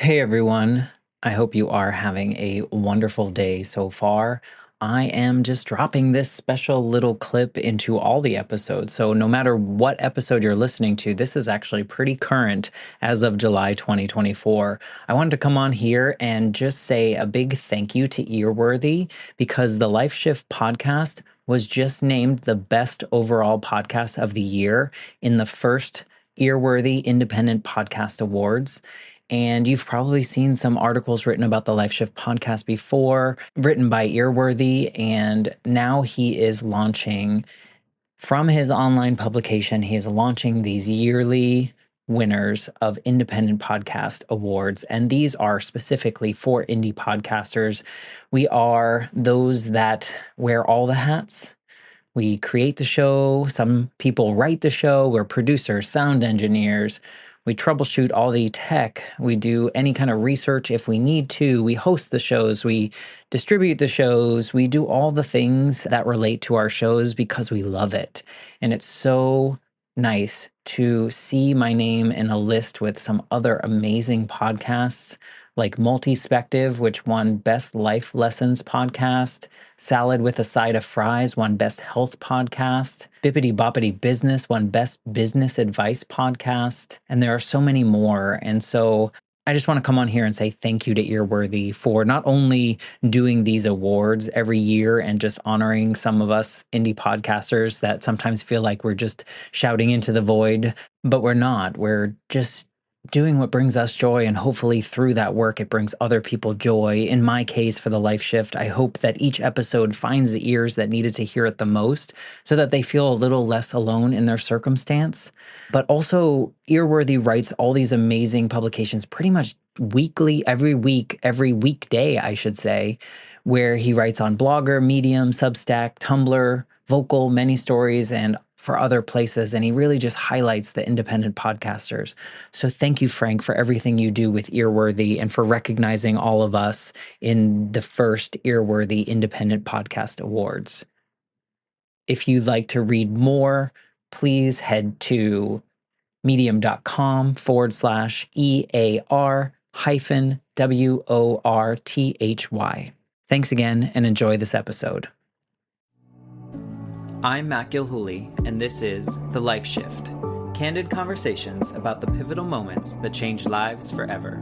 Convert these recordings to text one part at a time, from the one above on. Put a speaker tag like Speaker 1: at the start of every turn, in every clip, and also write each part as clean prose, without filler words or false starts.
Speaker 1: Hey everyone, I hope you are having a wonderful day so far. I am just dropping this special little clip into all the episodes. So, no matter what episode you're listening to, this is actually pretty current as of July 2024. I wanted to come on here and just say a big thank you to Earworthy because the Life Shift podcast was just named the best overall podcast of the year in the first Earworthy Independent Podcast Awards. And you've probably seen some articles written about the Life Shift podcast before, written by Earworthy. And now he is launching from his online publication, he is launching these yearly winners of independent podcast awards. And these are specifically for indie podcasters. We are those that wear all the hats. We create the show. Some people write the show. We're producers, sound engineers. We troubleshoot all the tech. We do any kind of research if we need to. We host the shows. We distribute the shows. We do all the things that relate to our shows because we love it. And it's so nice to see my name in a list with some other amazing podcasts like Multispective, which won Best Life Lessons Podcast. Salad with a Side of Fries won Best Health Podcast. Bippity Boppity Business won Best Business Advice Podcast. And there are so many more. And so I just want to come on here and say thank you to Earworthy for not only doing these awards every year and just honoring some of us indie podcasters that sometimes feel like we're just shouting into the void, but we're not. We're just doing what brings us joy, and hopefully through that work it brings other people joy. In my case, for the Life Shift, I hope that each episode finds the ears that needed to hear it the most so that they feel a little less alone in their circumstance. But also, Earworthy writes all these amazing publications pretty much weekly, every week, every weekday, I should say, where he writes on Blogger, Medium, Substack, Tumblr, Vocal, Many Stories, and for other places. And he really just highlights the independent podcasters. So thank you, Frank, for everything you do with Earworthy and for recognizing all of us in the first Earworthy Independent Podcast Awards. If you'd like to read more, please head to medium.com/EAR hyphen WORTHY. Thanks again and enjoy this episode. I'm Matt Gilhooly, and this is The Life Shift, candid conversations about the pivotal moments that change lives forever.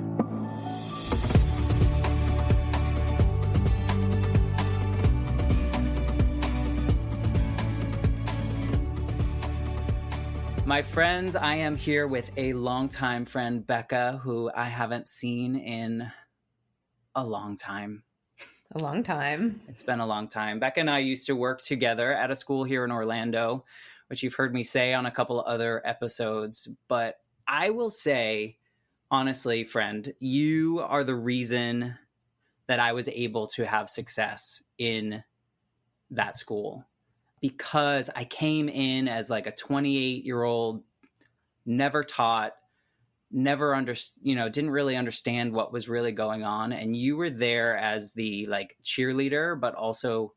Speaker 1: My friends, I am here with a longtime friend, Becca, who I haven't seen in a long time.
Speaker 2: A long time.
Speaker 1: It's been a long time. Becca and I used to work together at a school here in Orlando, which you've heard me say on a couple of other episodes. But I will say, honestly, friend, you are the reason that I was able to have success in that school, because I came in as like a 28-year-old, never taught, didn't really understand what was really going on. And you were there as the like cheerleader, but also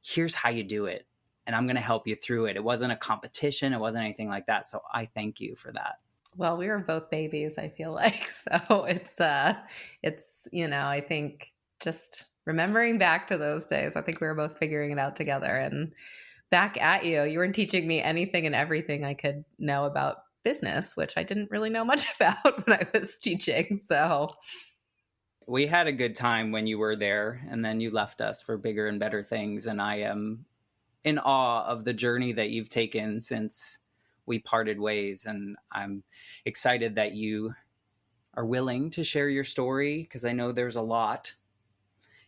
Speaker 1: here's how you do it. And I'm going to help you through it. It wasn't a competition. It wasn't anything like that. So I thank you for that.
Speaker 2: Well, we were both babies, I feel like. So I think just remembering back to those days, I think we were both figuring it out together. And back at you, you were teaching me anything and everything I could know about business, which I didn't really know much about when I was teaching. So
Speaker 1: we had a good time when you were there, and then you left us for bigger and better things. And I am in awe of the journey that you've taken since we parted ways. And I'm excited that you are willing to share your story, because I know there's a lot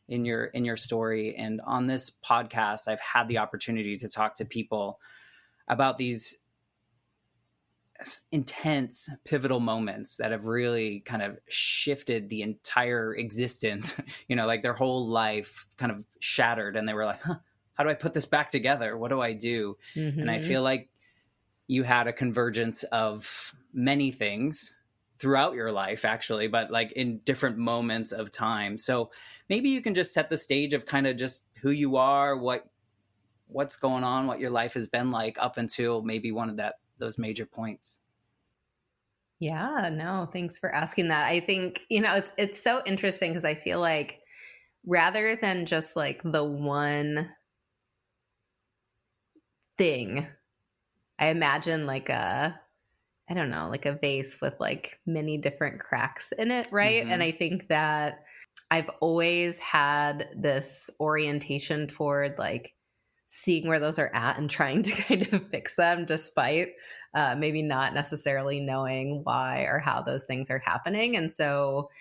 Speaker 1: in your story. And on this podcast, I've had the opportunity to talk to people about these intense pivotal moments that have really kind of shifted the entire existence, like their whole life kind of shattered, and they were like, how do I put this back together? What do I do? Mm-hmm. And I feel like you had a convergence of many things throughout your life, actually, but like in different moments of time. So maybe you can just set the stage of kind of just who you are, what's going on, what your life has been like up until maybe one of those major points.
Speaker 2: Yeah, no, thanks for asking that. I think, you know, it's so interesting because I feel like rather than just like the one thing, I imagine like a I don't know, like a vase with like many different cracks in it, right? And
Speaker 1: Hmm.
Speaker 2: I think that I've always had this orientation toward like seeing where those are at and trying to kind of fix them despite maybe not necessarily knowing why or how those things are happening. And so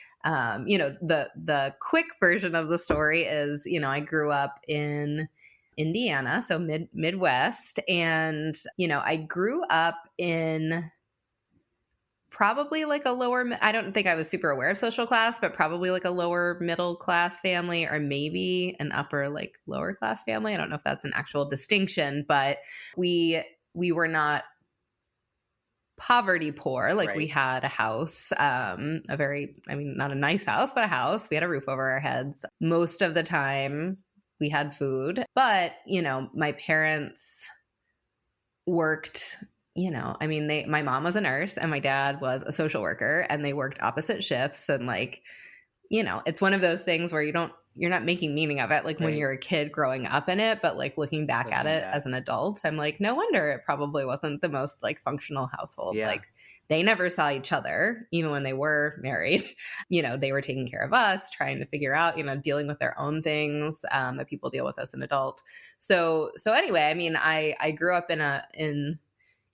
Speaker 2: you know, the quick version of the story is, you know, I grew up in Indiana, so Midwest, and you know, I grew up in probably like a I don't think I was super aware of social class, but probably like a lower middle class family or maybe an upper like lower class family. I don't know if that's an actual distinction, but we we were not poverty poor. Like we
Speaker 1: Right.
Speaker 2: had a house, a very, I mean, not a nice house, but a house. We had a roof over our heads. Most of the time we had food, but you know, my parents worked, you know, I mean, my mom was a nurse and my dad was a social worker, and they worked opposite shifts. And like, you know, it's one of those things where you're not making meaning of it like when
Speaker 1: Right.
Speaker 2: you're a kid growing up in it, but like looking back at
Speaker 1: Looking
Speaker 2: it as
Speaker 1: back.
Speaker 2: an adult, I'm like, no wonder it probably wasn't the most like functional household.
Speaker 1: Yeah.
Speaker 2: Like they never saw each other even when they were married. You know, they were taking care of us, trying to figure out, you know, dealing with their own things that people deal with as an adult. So anyway, I mean, I grew up in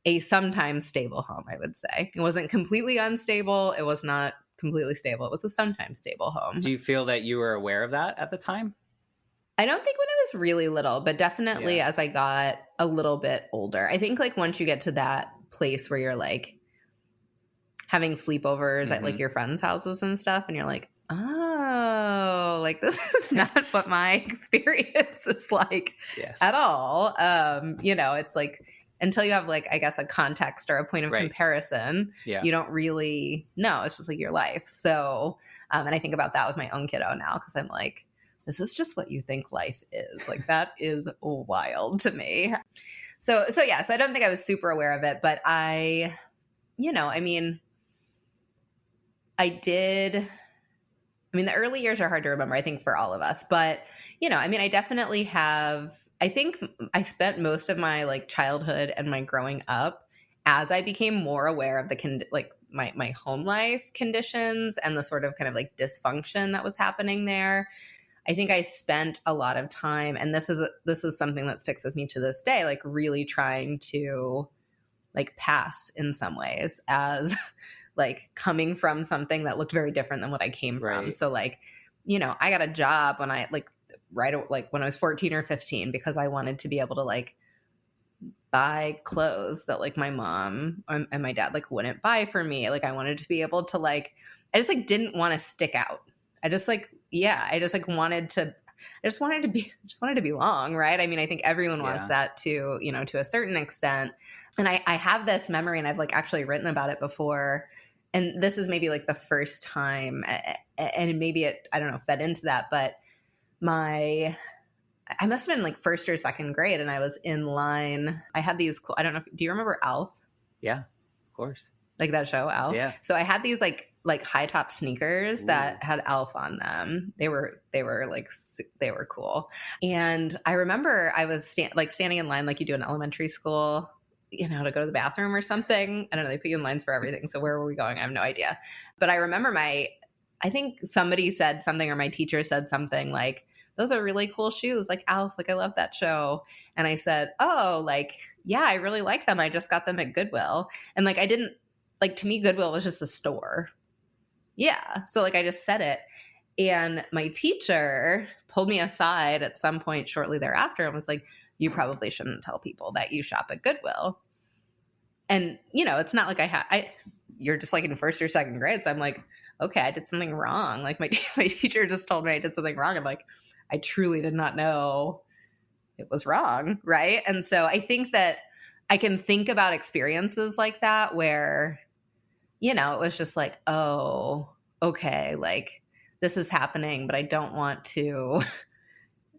Speaker 2: a sometimes stable home, I would say. It wasn't completely unstable. It was not completely stable. It was a sometimes stable home.
Speaker 1: Do you feel that you were aware of that at the time?
Speaker 2: I don't think when I was really little, but definitely
Speaker 1: Yeah.
Speaker 2: as I got a little bit older. I think like once you get to that place where you're like having sleepovers at like
Speaker 1: Hmm.
Speaker 2: your friends' houses and stuff, and you're like, oh, like this is not what my experience is like at
Speaker 1: Yes.
Speaker 2: all. You know, it's like until you have like, I guess, a context or a point of
Speaker 1: Right.
Speaker 2: comparison,
Speaker 1: Yeah.
Speaker 2: you don't really know. It's just like your life. So, and I think about that with my own kiddo now because I'm like, this is just what you think life is. Like that is wild to me. So yes, I don't think I was super aware of it, but you know, I mean, I did. I mean, the early years are hard to remember, I think, for all of us. But, you know, I mean, I definitely have, I think I spent most of my like childhood and my growing up as I became more aware of like my home life conditions and the sort of kind of like dysfunction that was happening there. I think I spent a lot of time, and this is something that sticks with me to this day, like really trying to like pass in some ways as like coming from something that looked very different than what I came from.
Speaker 1: Right.
Speaker 2: So like, you know, I got a job when I like like when I was 14 or 15 because I wanted to be able to like buy clothes that like my mom and my dad like wouldn't buy for me. Like I wanted to be able to like I just like didn't want to stick out. I just like yeah, I just like wanted to I just wanted to be long, right? I mean, I think everyone wants
Speaker 1: Yeah.
Speaker 2: that to, you know, to a certain extent. And I have this memory and I've like actually written about it before. And this is maybe like the first time and maybe it I don't know, fed into that, but my I must have been like first or second grade, and I was in line. I had these cool, I don't know if, do you remember Alf?
Speaker 1: Yeah. Of course.
Speaker 2: Like that show, Alf?
Speaker 1: Yeah.
Speaker 2: So I had these like high top sneakers
Speaker 1: Ooh.
Speaker 2: that had Alf on them. They were like they were cool. And I remember I was like standing in line like you do in elementary school, you know, to go to the bathroom or something. I don't know, they put you in lines for everything. So where were we going? I have no idea. But I remember I think somebody said something or my teacher said something like, those are really cool shoes, like Alf, like I love that show. And I said, oh, like, yeah, I really like them. I just got them at Goodwill. And like, I didn't, like, to me, Goodwill was just a store. Yeah. So like, I just said it. And my teacher pulled me aside at some point shortly thereafter and was like, you probably shouldn't tell people that you shop at Goodwill. And, you know, it's not like you're just like in first or second grade. So I'm like, okay, I did something wrong. Like my teacher just told me I did something wrong. I'm like, I truly did not know it was wrong. Right. And so I think that I can think about experiences like that where, you know, it was just like, oh, okay, like this is happening, but I don't want to,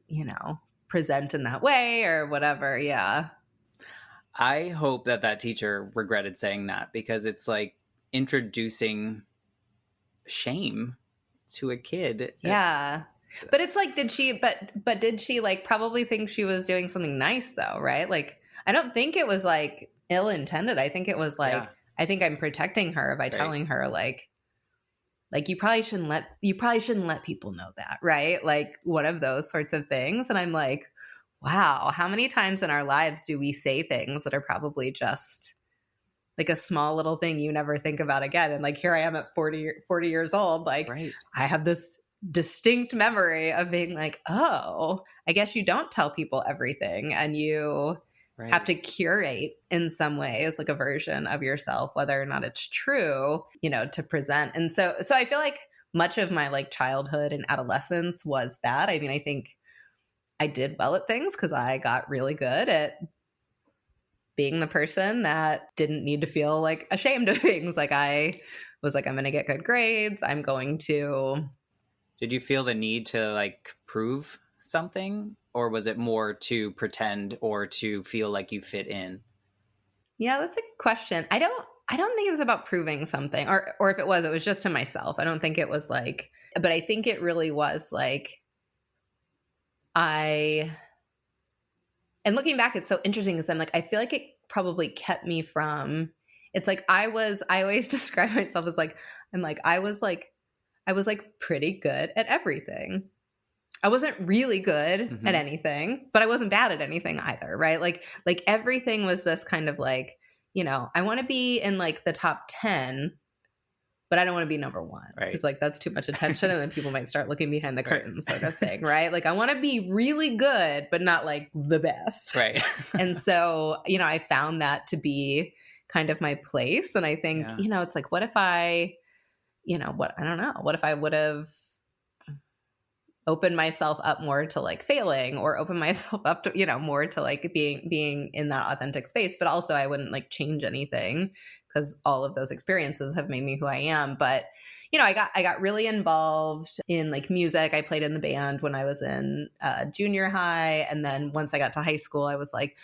Speaker 2: you know, present in that way or whatever. Yeah.
Speaker 1: I hope that that teacher regretted saying that because it's like introducing shame to a kid.
Speaker 2: Yeah. But it's like, did she like probably think she was doing something nice though, right? Like, I don't think it was like ill intended. I think it was
Speaker 1: Yeah,
Speaker 2: like, I think I'm protecting her by
Speaker 1: right,
Speaker 2: telling her like you probably shouldn't let people know that, right? Like one of those sorts of things. And I'm like, wow, how many times in our lives do we say things that are probably just like a small little thing you never think about again? And like here I am at 40 years old, like
Speaker 1: right,
Speaker 2: I have this distinct memory of being like, oh, I guess you don't tell people everything, and you have
Speaker 1: right.
Speaker 2: to curate in some ways like a version of yourself, whether or not it's true, to present. And so I feel like much of my like childhood and adolescence was that. I mean, I think I did well at things because I got really good at being the person that didn't need to feel like ashamed of things. Like I was like, I'm going to get good grades. I'm going to.
Speaker 1: Did you feel the need to like prove something, or was it more to pretend or to feel like you fit in?
Speaker 2: Yeah, that's a good question. I don't think it was about proving something, or if it was just to myself. I don't think it was like, but I think it really was like I and looking back, it's so interesting because I'm like, I feel like it probably kept me from. It's like I always describe myself as like, I was like pretty good at everything. I wasn't really good at
Speaker 1: Mm-hmm.
Speaker 2: anything, but I wasn't bad at anything either, right? Like everything was this kind of like, I want to be in like the top 10, but I don't want to be number one
Speaker 1: Right,
Speaker 2: because like that's too much attention and then people might start looking behind the
Speaker 1: right,
Speaker 2: curtain sort of thing, right? Like I want to be really good, but not like the best.
Speaker 1: right.
Speaker 2: And so, I found that to be kind of my place. And I think,
Speaker 1: Yeah,
Speaker 2: it's like, what if I don't know, what if I would have open myself up more to like failing, or open myself up to more to like being in that authentic space, but also I wouldn't like change anything because all of those experiences have made me who I am. But I got really involved in like music. I played in the band when I was in junior high, and then once I got to high school I was like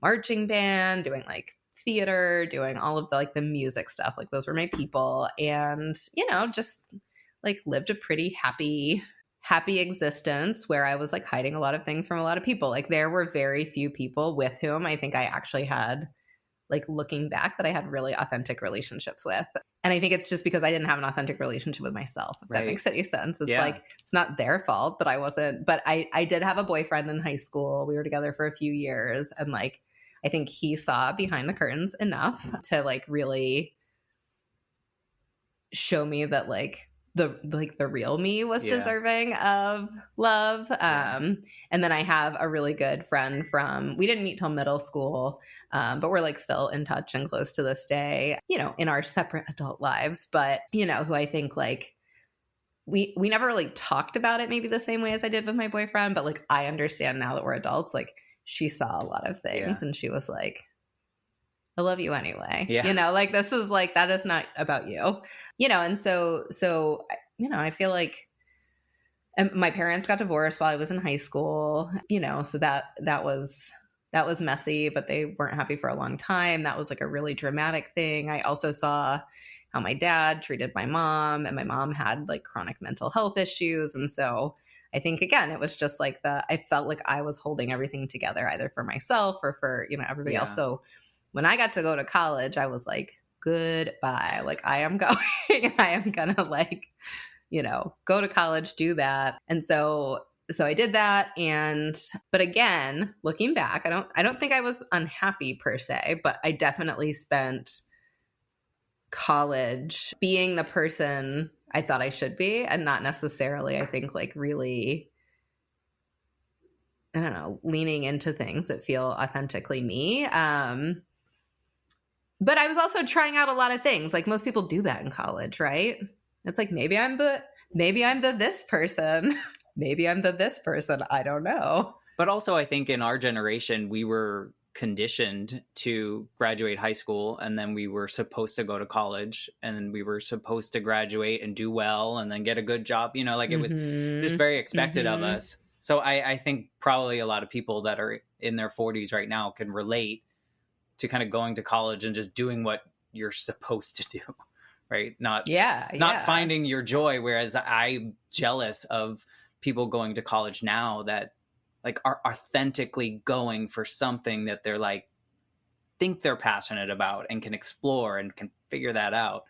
Speaker 2: marching band, doing like theater, doing all of the like the music stuff. Like those were my people. And just like lived a pretty happy existence where I was like hiding a lot of things from a lot of people. Like there were very few people with whom I think I actually had, like looking back, that I had really authentic relationships with. And I think it's just because I didn't have an authentic relationship with myself, if that
Speaker 1: right.
Speaker 2: makes any sense. It's
Speaker 1: Yeah.
Speaker 2: like, it's not their fault that I wasn't, but I did have a boyfriend in high school. We were together for a few years. And like, I think he saw behind the curtains enough to like really show me that the real me was
Speaker 1: Yeah.
Speaker 2: deserving of love.
Speaker 1: Yeah.
Speaker 2: And then I have a really good friend we didn't meet till middle school, but we're like still in touch and close to this day, in our separate adult lives. But, who I think like we never really talked about it maybe the same way as I did with my boyfriend, but like I understand now that we're adults, like she saw a lot of things
Speaker 1: Yeah.
Speaker 2: and she was like, I love you anyway.
Speaker 1: Yeah.
Speaker 2: Like this is like, that is not about you. And so I feel like, and my parents got divorced while I was in high school, so that was messy, but they weren't happy for a long time. That was like a really dramatic thing. I also saw how my dad treated my mom, and my mom had like chronic mental health issues. And so I think again, it was just like I felt like I was holding everything together either for myself or for, everybody else.
Speaker 1: Yeah.
Speaker 2: So when I got to go to college, I was like, goodbye. Like I am going, I am gonna like, go to college, do that. And so I did that. But again, looking back, I don't think I was unhappy per se, but I definitely spent college being the person I thought I should be, and not necessarily, I think, like really, I don't know, leaning into things that feel authentically me. But I was also trying out a lot of things. Like most people do that in college, right? It's like maybe I'm the this person. Maybe I'm the this person. I don't know.
Speaker 1: But also, I think in our generation, we were conditioned to graduate high school, and then we were supposed to go to college, and then we were supposed to graduate and do well and then get a good job. Like it was just
Speaker 2: Mhm.
Speaker 1: very expected of
Speaker 2: Mhm.
Speaker 1: us. So I think probably a lot of people that are in their 40s right now can relate to kind of going to college and just doing what you're supposed to do. right? Not
Speaker 2: Yeah,
Speaker 1: not
Speaker 2: yeah.
Speaker 1: finding your joy. Whereas I'm jealous of people going to college now that like are authentically going for something that they're like think they're passionate about and can explore and can figure that out.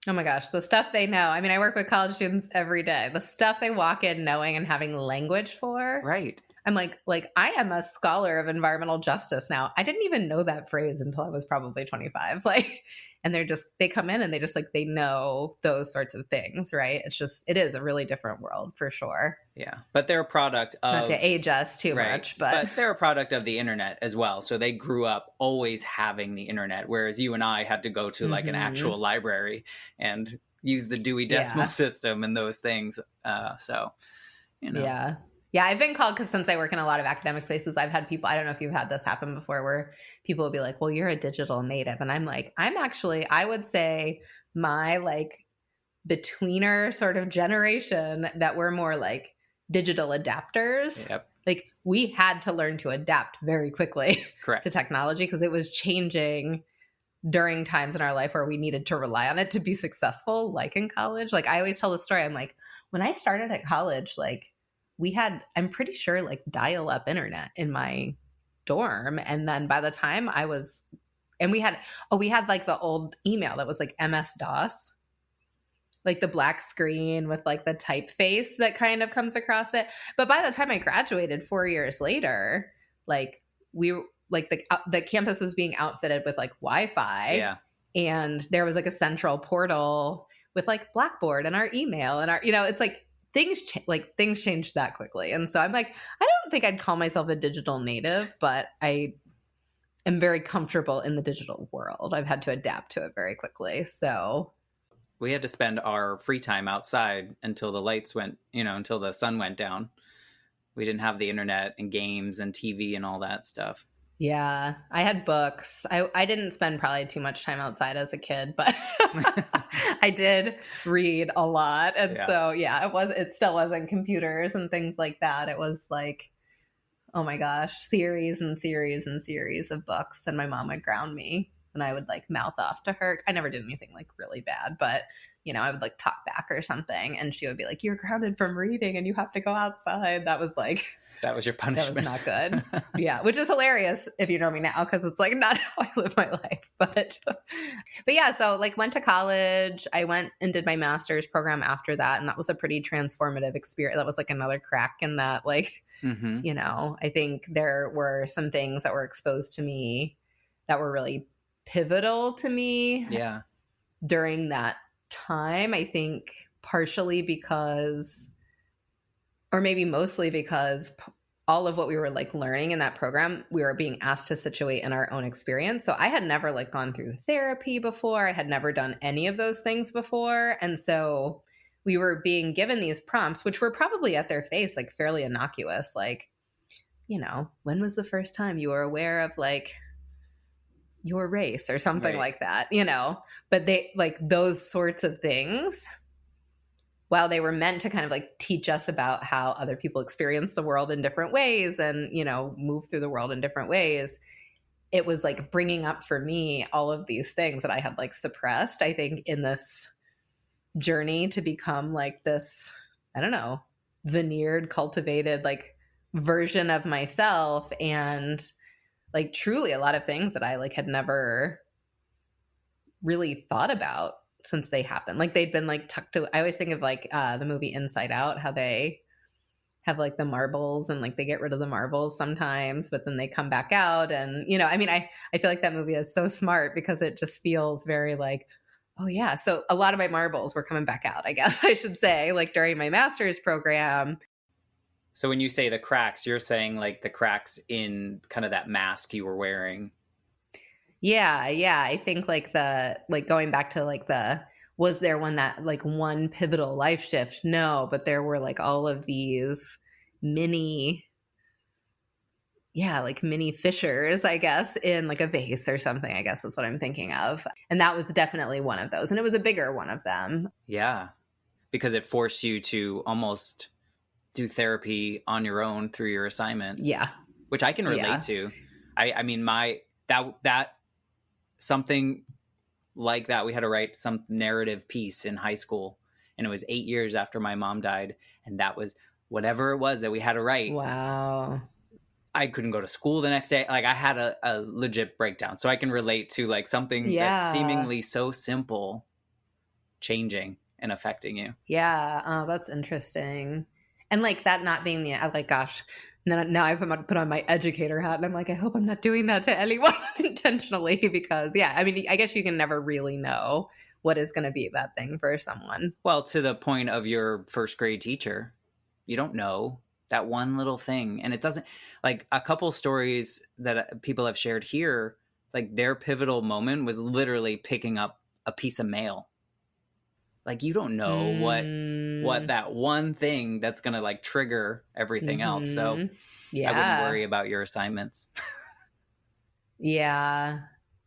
Speaker 2: Oh my gosh, the stuff they know. I mean, I work with college students every day. The stuff they walk in knowing and having language for.
Speaker 1: Right.
Speaker 2: I'm like I am a scholar of environmental justice now. I didn't even know that phrase until I was probably 25. Like, and they come in and they just like they know those sorts of things, right? It is a really different world for sure.
Speaker 1: Yeah. But they're a product
Speaker 2: Not to
Speaker 1: of
Speaker 2: age us too
Speaker 1: right.
Speaker 2: much, but
Speaker 1: They're a product of the internet as well. So they grew up always having the internet, whereas you and I had to go to like an actual library and use the Dewey Decimal System and those things. So, you know.
Speaker 2: Yeah. Yeah, I've been called because since I work in a lot of academic spaces, I've had people, I don't know if you've had this happen before, where people will be like, well, you're a digital native. And I'm like, I would say my like betweener sort of generation that we're more like digital adapters.
Speaker 1: Yep.
Speaker 2: Like we had to learn to adapt very quickly
Speaker 1: Correct.
Speaker 2: to technology because it was changing during times in our life where we needed to rely on it to be successful, like in college. Like I always tell the story, I'm like, when I started at college, like we had, I'm pretty sure, like dial up internet in my dorm. And then by the time I was, and we had like the old email that was like MS DOS, like the black screen with like the typeface that kind of comes across it. But by the time I graduated 4 years later, like the campus was being outfitted with like Wi-Fi.
Speaker 1: Yeah.
Speaker 2: And there was like a central portal with like Blackboard and our email and our, it's like things changed that quickly. And so I'm like, I don't think I'd call myself a digital native, but I am very comfortable in the digital world. I've had to adapt to it very quickly. So
Speaker 1: we had to spend our free time outside until the lights went, until the sun went down. We didn't have the internet and games and TV and all that stuff.
Speaker 2: Yeah, I had books. I didn't spend probably too much time outside as a kid, but I did read a lot. And so, yeah, it still wasn't computers and things like that. It was like, oh my gosh, series and series and series of books. And my mom would ground me and I would like mouth off to her. I never did anything like really bad, but I would like talk back or something. And she would be like, you're grounded from reading and you have to go outside. That was your punishment. That was not good. Yeah. Which is hilarious if you know me now, because it's like not how I live my life. But yeah, so like went to college. I went and did my master's program after that. And that was a pretty transformative experience. That was like another crack in that, like, I think there were some things that were exposed to me that were really pivotal to me.
Speaker 1: Yeah.
Speaker 2: During that time, I think partially because, or maybe mostly because all of what we were like learning in that program, we were being asked to situate in our own experience. So I had never like gone through therapy before. I had never done any of those things before. And so we were being given these prompts, which were probably at their face, like fairly innocuous. Like, when was the first time you were aware of like your race or something like that, but they like those sorts of things, while they were meant to kind of like teach us about how other people experience the world in different ways and, move through the world in different ways. It was like bringing up for me all of these things that I had like suppressed, I think, in this journey to become like this, I don't know, veneered, cultivated like version of myself. And like truly a lot of things that I like had never really thought about since they happened. Like they'd been like tucked to, I always think of like the movie Inside Out, how they have like the marbles and like they get rid of the marbles sometimes, but then they come back out. And, I feel like that movie is so smart because it just feels very like, oh yeah. So a lot of my marbles were coming back out, I guess I should say, like during my master's program.
Speaker 1: So when you say the cracks, you're saying like the cracks in kind of that mask you were wearing.
Speaker 2: Yeah. Yeah. I think like going back to like was there one pivotal life shift? No, but there were like all of these mini fissures, I guess, in like a vase or something, I guess is what I'm thinking of. And that was definitely one of those. And it was a bigger one of them.
Speaker 1: Yeah. Because it forced you to almost do therapy on your own through your assignments.
Speaker 2: Yeah.
Speaker 1: Which I can relate to. I mean, that something like that. We had to write some narrative piece in high school, and it was 8 years after my mom died, and that was whatever it was that we had to write.
Speaker 2: Wow.
Speaker 1: I couldn't go to school the next day. Like, I had a legit breakdown. So I can relate to like something that's
Speaker 2: Yeah.
Speaker 1: seemingly so simple changing and affecting you.
Speaker 2: Yeah. Oh, that's interesting. And like that not being the, I was like, gosh, now I put on my educator hat and I'm like, I hope I'm not doing that to anyone intentionally because, yeah, I mean, I guess you can never really know what is going to be that thing for someone.
Speaker 1: Well, to the point of your first grade teacher, you don't know that one little thing. And it doesn't, like, a couple stories that people have shared here, like their pivotal moment was literally picking up a piece of mail. Like, you don't know what that one thing that's going to like trigger everything else. So
Speaker 2: Yeah.
Speaker 1: I wouldn't worry about your assignments.
Speaker 2: Yeah.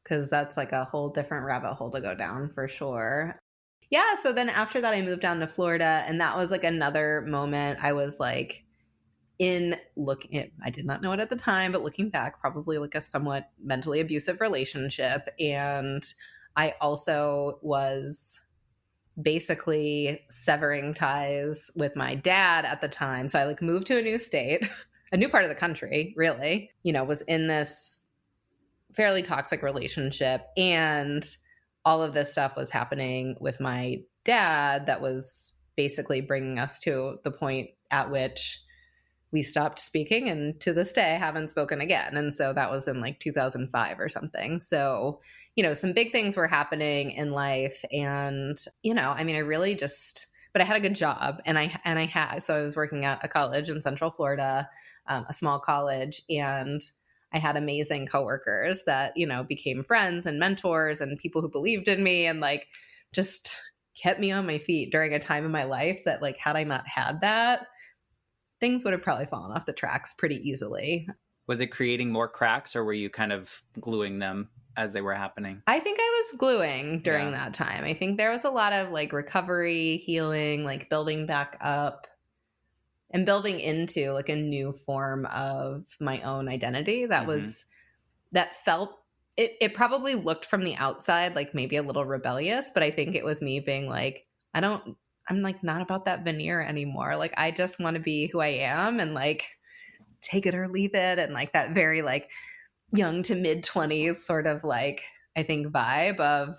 Speaker 2: Because that's like a whole different rabbit hole to go down for sure. Yeah. So then after that, I moved down to Florida. And that was like another moment I was like, I did not know it at the time, but looking back, probably like a somewhat mentally abusive relationship. And I also was basically severing ties with my dad at the time. So I like moved to a new state, a new part of the country, really, was in this fairly toxic relationship. And all of this stuff was happening with my dad that was basically bringing us to the point at which we stopped speaking, and to this day haven't spoken again. And so that was in like 2005 or something. So, some big things were happening in life. And, I mean, I really but I had a good job so I was working at a college in Central Florida, a small college, and I had amazing coworkers that, became friends and mentors and people who believed in me and like just kept me on my feet during a time in my life that like, had I not had that, things would have probably fallen off the tracks pretty easily.
Speaker 1: Was it creating more cracks, or were you kind of gluing them as they were happening?
Speaker 2: I think I was gluing during that time. I think there was a lot of like recovery, healing, like building back up and building into like a new form of my own identity that felt, it probably looked from the outside like maybe a little rebellious, but I think it was me being like, I'm like not about that veneer anymore. Like I just want to be who I am and like take it or leave it. And like that very like young to mid 20s sort of like, I think vibe of,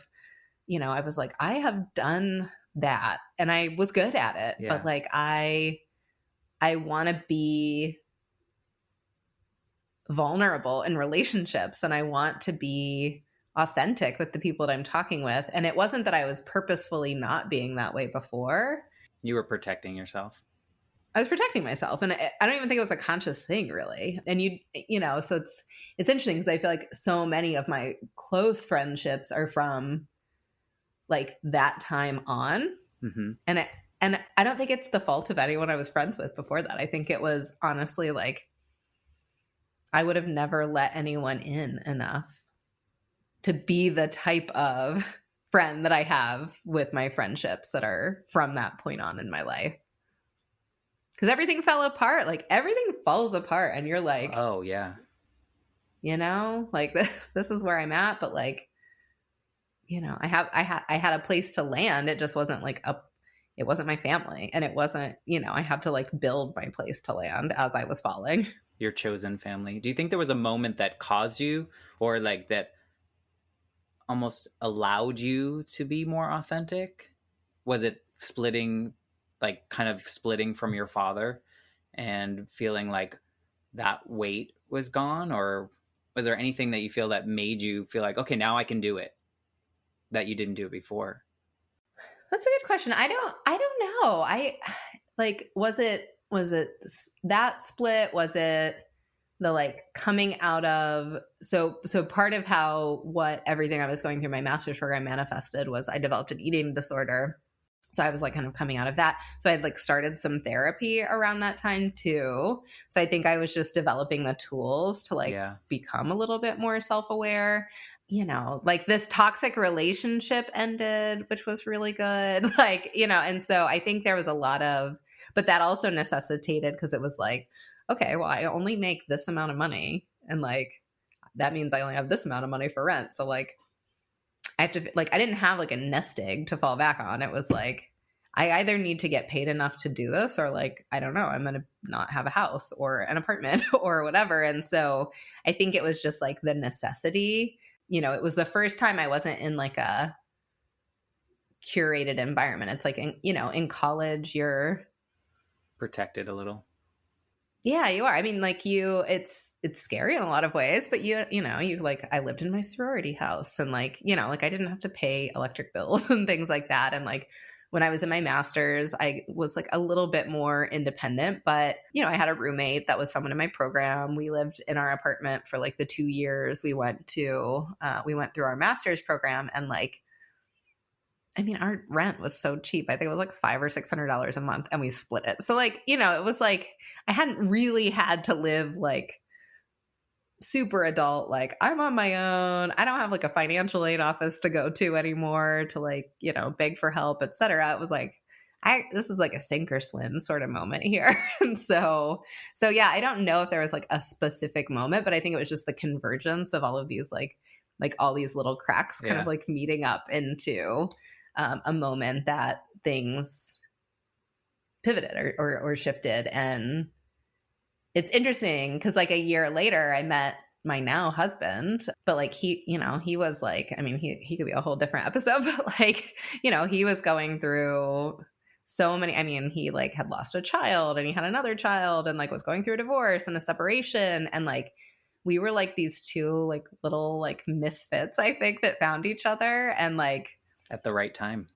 Speaker 2: I was like, I have done that and I was good at it.
Speaker 1: Yeah.
Speaker 2: But like, I want to be vulnerable in relationships and I want to be authentic with the people that I'm talking with. And it wasn't that I was purposefully not being that way before.
Speaker 1: You were protecting yourself.
Speaker 2: I was protecting myself. And I don't even think it was a conscious thing really. And so it's interesting because I feel like so many of my close friendships are from like that time on.
Speaker 1: Mm-hmm.
Speaker 2: And I don't think it's the fault of anyone I was friends with before that. I think it was honestly like, I would have never let anyone in enough to be the type of friend that I have with my friendships that are from that point on in my life. Because everything fell apart. Like everything falls apart and you're like,
Speaker 1: oh yeah,
Speaker 2: like this is where I'm at. But like, I had a place to land. It just wasn't like it wasn't my family. And it wasn't, I had to like build my place to land as I was falling.
Speaker 1: Your chosen family. Do you think there was a moment that caused you or like that almost allowed you to be more authentic? Was it kind of splitting from your father and feeling like that weight was gone? Or was there anything that you feel that made you feel like, okay, now I can do it, that you didn't do it before?
Speaker 2: That's a good question. I don't know. Was it that split? Was it the like coming out of, so part of what everything I was going through my master's program manifested was I developed an eating disorder. So I was like kind of coming out of that. So I had like started some therapy around that time too. So I think I was just developing the tools to like become a little bit more self-aware. Like this toxic relationship ended, which was really good. Like, and so I think there was a lot of, but that also necessitated because it was like, okay, well, I only make this amount of money. And like, that means I only have this amount of money for rent. So like, I have to, like, I didn't have like a nest egg to fall back on. It was like, I either need to get paid enough to do this, or like, I don't know, I'm going to not have a house or an apartment or whatever. And so I think it was just like the necessity. It was the first time I wasn't in like a curated environment. It's like, in college, you're
Speaker 1: Protected a little.
Speaker 2: yeah, you are. I mean, like it's scary in a lot of ways, but you like, I lived in my sorority house, and like, like I didn't have to pay electric bills and things like that. And like when I was in my master's, I was like a little bit more independent, but I had a roommate that was someone in my program. We lived in our apartment for like the 2 years we went through our master's program, and like, I mean, our rent was so cheap. I think it was like $500 or $600 a month, and we split it. So like, it was like I hadn't really had to live like super adult. Like, I'm on my own. I don't have like a financial aid office to go to anymore to like, beg for help, etc. It was like, this is like a sink or swim sort of moment here. And so yeah, I don't know if there was like a specific moment, but I think it was just the convergence of all of these like all these little cracks kind of like meeting up into a moment that things pivoted or shifted. And it's interesting because like a year later, I met my now husband, but like he was like, I mean, he could be a whole different episode, but like, he was going through so many, I mean, he like had lost a child, and he had another child, and like was going through a divorce and a separation. And like, we were like these two like little like misfits, I think, that found each other, and like,
Speaker 1: At the right time.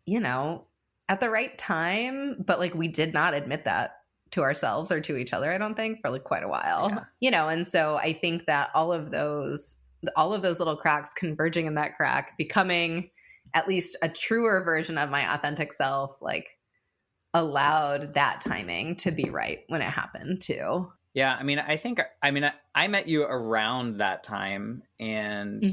Speaker 2: At the right time, but like we did not admit that to ourselves or to each other, I don't think, for like quite a while. And so I think that all of those little cracks converging in that crack, becoming at least a truer version of my authentic self, like allowed that timing to be right when it happened too.
Speaker 1: Yeah, I mean, I met you around that time, and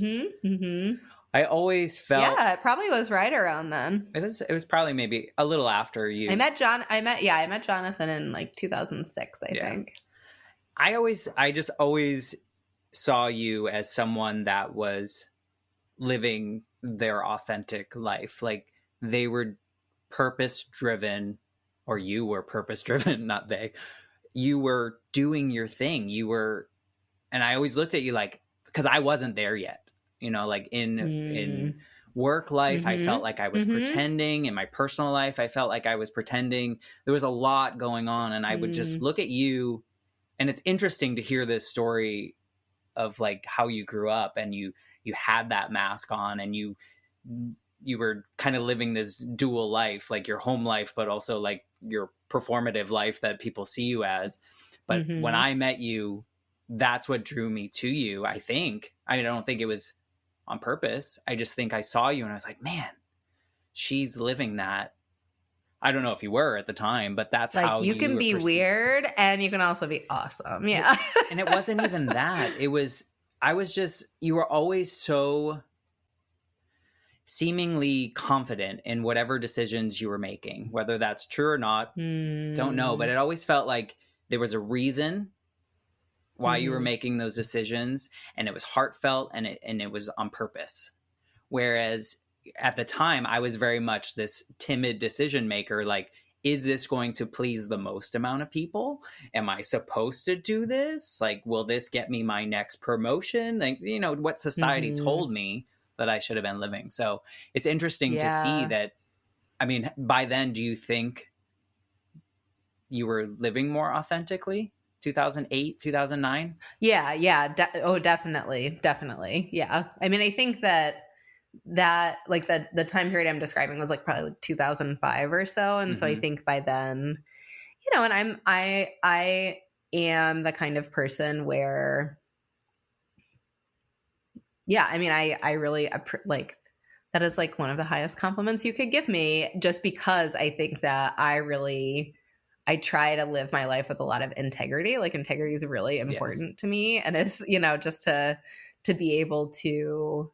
Speaker 1: I always felt,
Speaker 2: yeah, it probably was right around then.
Speaker 1: It was probably maybe a little after you.
Speaker 2: I met Jonathan in like 2006, I think.
Speaker 1: I just always saw you as someone that was living their authentic life. Like, they were purpose driven, or you were purpose driven, not they. You were doing your thing. And I always looked at you like, because I wasn't there yet. Like in work life, I felt like I was pretending. In my personal life, I felt like I was pretending. There was a lot going on, and I would just look at you. And it's interesting to hear this story of like how you grew up, and you had that mask on, and you were kind of living this dual life, like your home life, but also like your performative life that people see you as. But when I met you, that's what drew me to you, I think. I don't think it was on purpose. I just think I saw you and I was like, man, she's living that. I don't know if you were at the time, but that's
Speaker 2: like,
Speaker 1: how
Speaker 2: you can be weird, and you can also be awesome. Yeah.
Speaker 1: And it wasn't even that. You were always so seemingly confident in whatever decisions you were making, whether that's true or not, don't know. But it always felt like there was a reason why you were making those decisions, and it was heartfelt, and it was on purpose. Whereas at the time, I was very much this timid decision maker. Like, is this going to please the most amount of people? Am I supposed to do this? Like, will this get me my next promotion? Like, what society told me that I should have been living. So it's interesting to see that. I mean, by then, do you think you were living more authentically? 2008, 2009?
Speaker 2: Yeah. Definitely. Yeah. I mean, I think that like the time period I'm describing was like probably like 2005 or so. And so I think by then, and I am the kind of person where, yeah, I mean, I really like, that is like one of the highest compliments you could give me, just because I think that I try to live my life with a lot of integrity. Like, integrity is really important to me. And it's, just to be able to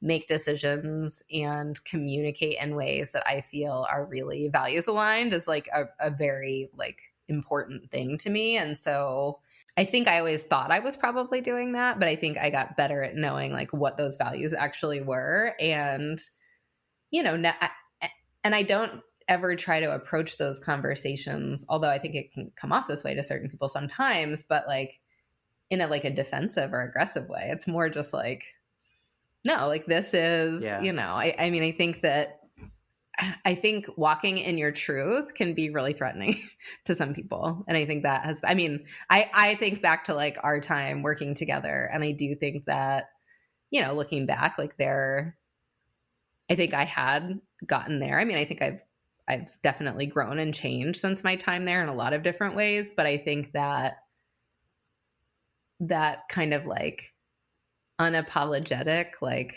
Speaker 2: make decisions and communicate in ways that I feel are really values aligned is like a very like important thing to me. And so I think I always thought I was probably doing that, but I think I got better at knowing like what those values actually were. And, you know, and I don't ever try to approach those conversations, although I think it can come off this way to certain people sometimes, but like in a like a defensive or aggressive way. It's more just like, no, like this is,
Speaker 1: Yeah.
Speaker 2: you know, I mean, I think walking in your truth can be really threatening to some people. And I think that has, I mean, I think back to like our time working together. And I do think that, you know, looking back, like I think I had gotten there. I mean, I think I've definitely grown and changed since my time there in a lot of different ways. But I think that that kind of like unapologetic, like,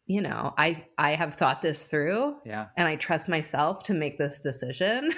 Speaker 2: you know, I have thought this through
Speaker 1: Yeah.
Speaker 2: and I trust myself to make this decision.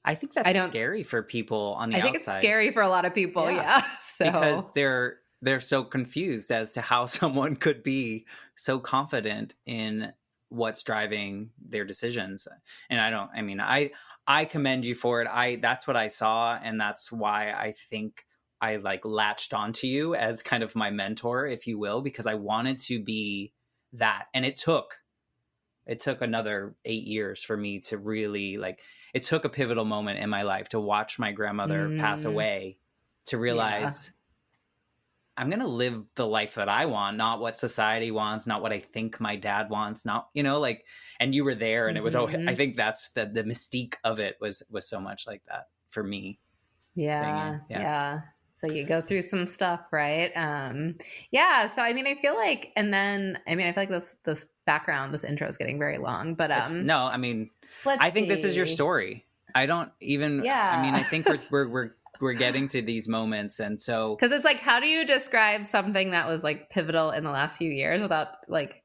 Speaker 1: I think
Speaker 2: I
Speaker 1: that's
Speaker 2: don't
Speaker 1: scary for people on the
Speaker 2: I think it's
Speaker 1: outside.
Speaker 2: scary for a lot of people,
Speaker 1: Yeah.
Speaker 2: yeah.
Speaker 1: Because
Speaker 2: So,
Speaker 1: they're so confused as to how someone could be so confident in what's driving their decisions. And I commend you for it. That's what I saw, and that's why I think I like latched onto you as kind of my mentor, if you will, because I wanted to be that. And it took another 8 years for me to really like, it took a pivotal moment in my life to watch my grandmother pass
Speaker 2: mm,
Speaker 1: away to
Speaker 2: yeah.
Speaker 1: realize I'm going to live the life that I want, not what society wants, not what I think my dad wants, not, like, and you were there, and it was, I
Speaker 2: Mhm.
Speaker 1: think that's the mystique of it was so much like that for me, seeing you.
Speaker 2: Yeah,
Speaker 1: Yeah.
Speaker 2: yeah. So you go through some stuff, right? Yeah, so I mean I feel like and then I mean I feel like this background, this intro is getting very long, but
Speaker 1: It's no, I mean, I
Speaker 2: let's
Speaker 1: think this is your
Speaker 2: see.
Speaker 1: story. I don't even, I mean,
Speaker 2: Yeah.
Speaker 1: I think we're getting to these moments. And so,
Speaker 2: Cuz it's like how do you describe something that was like pivotal in the last few years without like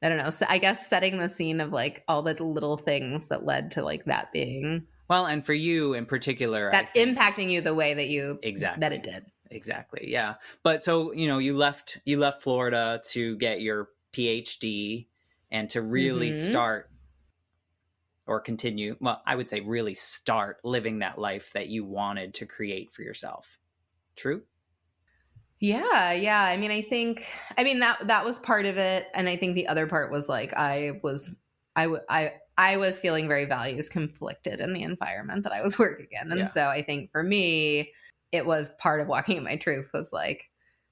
Speaker 2: I don't know, so I guess setting the scene of like all the little things that led to like that being
Speaker 1: well, and for you in particular, I
Speaker 2: that
Speaker 1: think
Speaker 2: impacting you the way that it
Speaker 1: exactly.
Speaker 2: did.
Speaker 1: Exactly. Yeah. But so, you left Florida to get your PhD and to really
Speaker 2: Mhm.
Speaker 1: start or continue, well, I would say really start living that life that you wanted to create for yourself. True?
Speaker 2: Yeah, yeah. I mean that was part of it, and I think the other part was like I was feeling very values conflicted in the environment that I was working in. And
Speaker 1: Yeah.
Speaker 2: so I think for me it was part of walking in my truth was like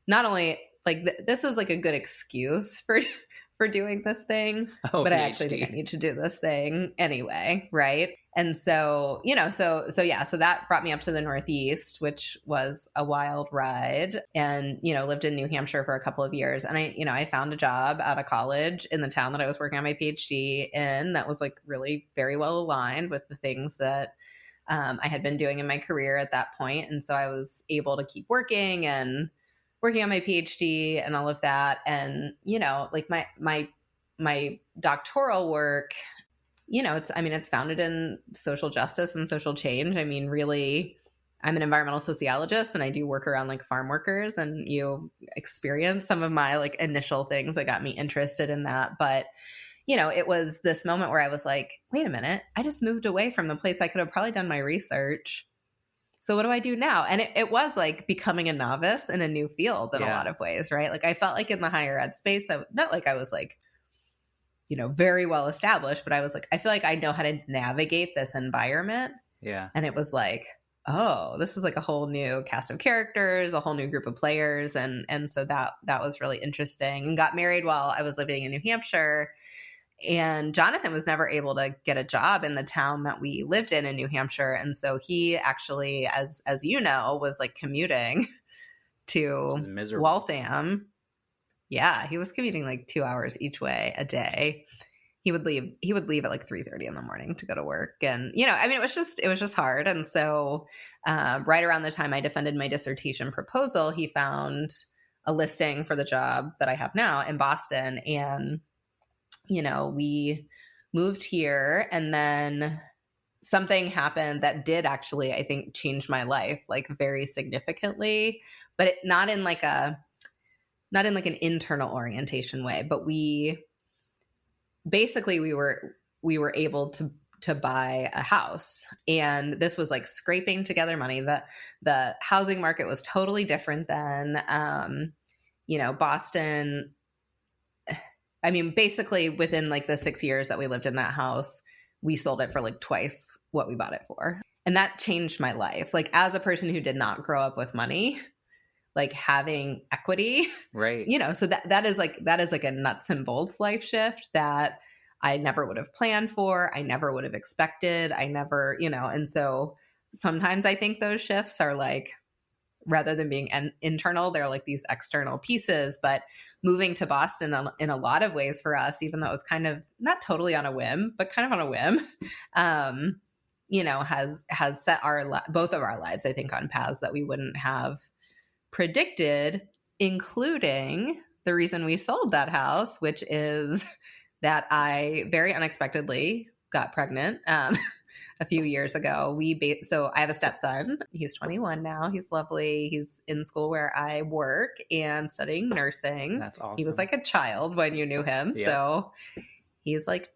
Speaker 2: not only like this is like a good excuse for for doing this thing,
Speaker 1: Oh,
Speaker 2: but I actually think I
Speaker 1: PhD.
Speaker 2: need to do this thing anyway, right? And so, you know, so yeah, so that brought me up to the Northeast, which was a wild ride, and, you know, lived in New Hampshire for a couple of years. And I found a job out of college in the town that I was working on my PhD in that was like really very well aligned with the things that I had been doing in my career at that point. And so I was able to keep working and working on my PhD and all of that. And, you know, like my doctoral work, you know, it's founded in social justice and social change. I mean, really, I'm an environmental sociologist and I do work around like farm workers, and you experience some of my like initial things that got me interested in that. But, you know, it was this moment where I was like, wait a minute, I just moved away from the place I could have probably done my research. So what do I do now? And it was like becoming a novice in a new field in a
Speaker 1: Yeah.
Speaker 2: lot of ways, right? Like I felt like in the higher ed space, not like I was like, you know, very well established, but I was like, I feel like I know how to navigate this environment.
Speaker 1: Yeah.
Speaker 2: And it was like, oh, this is like a whole new cast of characters, a whole new group of players. And so that was really interesting. And got married while I was living in New Hampshire. And Jonathan was never able to get a job in the town that we lived in New Hampshire. And so he actually, as you know, was like commuting
Speaker 1: This
Speaker 2: to
Speaker 1: is miserable.
Speaker 2: Waltham. Yeah, he was commuting like 2 hours each way a day. He would leave at like 3:30 in the morning to go to work. And, you know, I mean, it was just hard. And so right around the time I defended my dissertation proposal, he found a listing for the job that I have now in Boston. And, you know, we moved here, and then something happened that did actually, I think, change my life like very significantly, but not in like an internal orientation way, but we were able to buy a house. And this was like scraping together money. The housing market was totally different then. Boston, I mean, basically within like the 6 years that we lived in that house, we sold it for like twice what we bought it for. And that changed my life. Like as a person who did not grow up with money, like having equity,
Speaker 1: Right.
Speaker 2: so that is like a nuts and bolts life shift that I never would have planned for. I never would have expected. I never, and so sometimes I think those shifts are like, rather than being internal, they're like these external pieces. But moving to Boston in a lot of ways for us, even though it was kind of not totally on a whim, but kind of on a whim, has set both of our lives, I think, on paths that we wouldn't have predicted, including the reason we sold that house, which is that I very unexpectedly got pregnant a few years ago. So I have a stepson. He's 21 now. He's lovely. He's in school where I work and studying nursing.
Speaker 1: That's awesome.
Speaker 2: He was like a child when you knew him. Yep. So he's like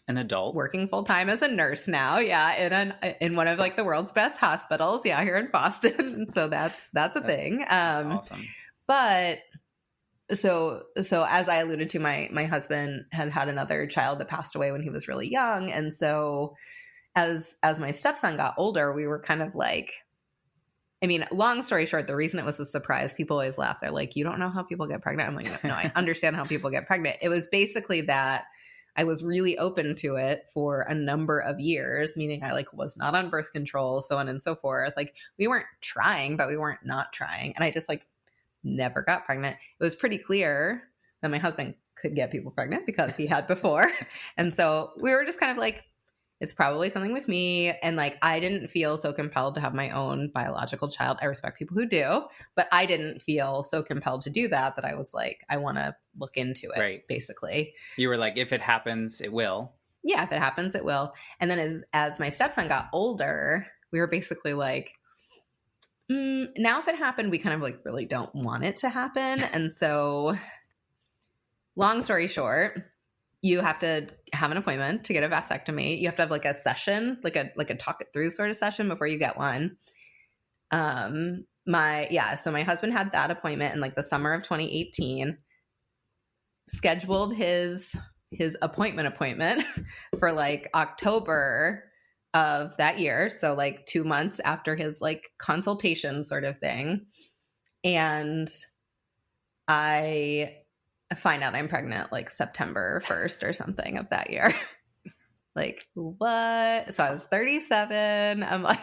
Speaker 1: an adult
Speaker 2: working full time as a nurse now. Yeah. In one of like the world's best hospitals. Yeah. Here in Boston. So that's a thing.
Speaker 1: That's awesome.
Speaker 2: But so as I alluded to, my husband had another child that passed away when he was really young. And so as my stepson got older, we were kind of like, I mean, long story short, the reason it was a surprise, people always laugh. They're like, you don't know how people get pregnant. I'm like, no, I understand how people get pregnant. It was basically that I was really open to it for a number of years, meaning I like was not on birth control, so on and so forth. Like we weren't trying, but we weren't not trying. And I just like never got pregnant. It was pretty clear that my husband could get people pregnant because he had before. And so we were just kind of like, it's probably something with me. And like, I didn't feel so compelled to have my own biological child. I respect people who do, but I didn't feel so compelled to do that I was like, I want to look into it, right. Basically.
Speaker 1: You were like, if it happens, it will.
Speaker 2: Yeah, if it happens, it will. And then as my stepson got older, we were basically like, now if it happened, we kind of like really don't want it to happen. And so long story short, you have to have an appointment to get a vasectomy. You have to have like a session, like a talk it through sort of session before you get one. So my husband had that appointment in like the summer of 2018, scheduled his appointment for like October of that year. So like 2 months after his like consultation sort of thing. And I find out I'm pregnant like September 1st or something of that year. Like, what? So I was 37. I'm like,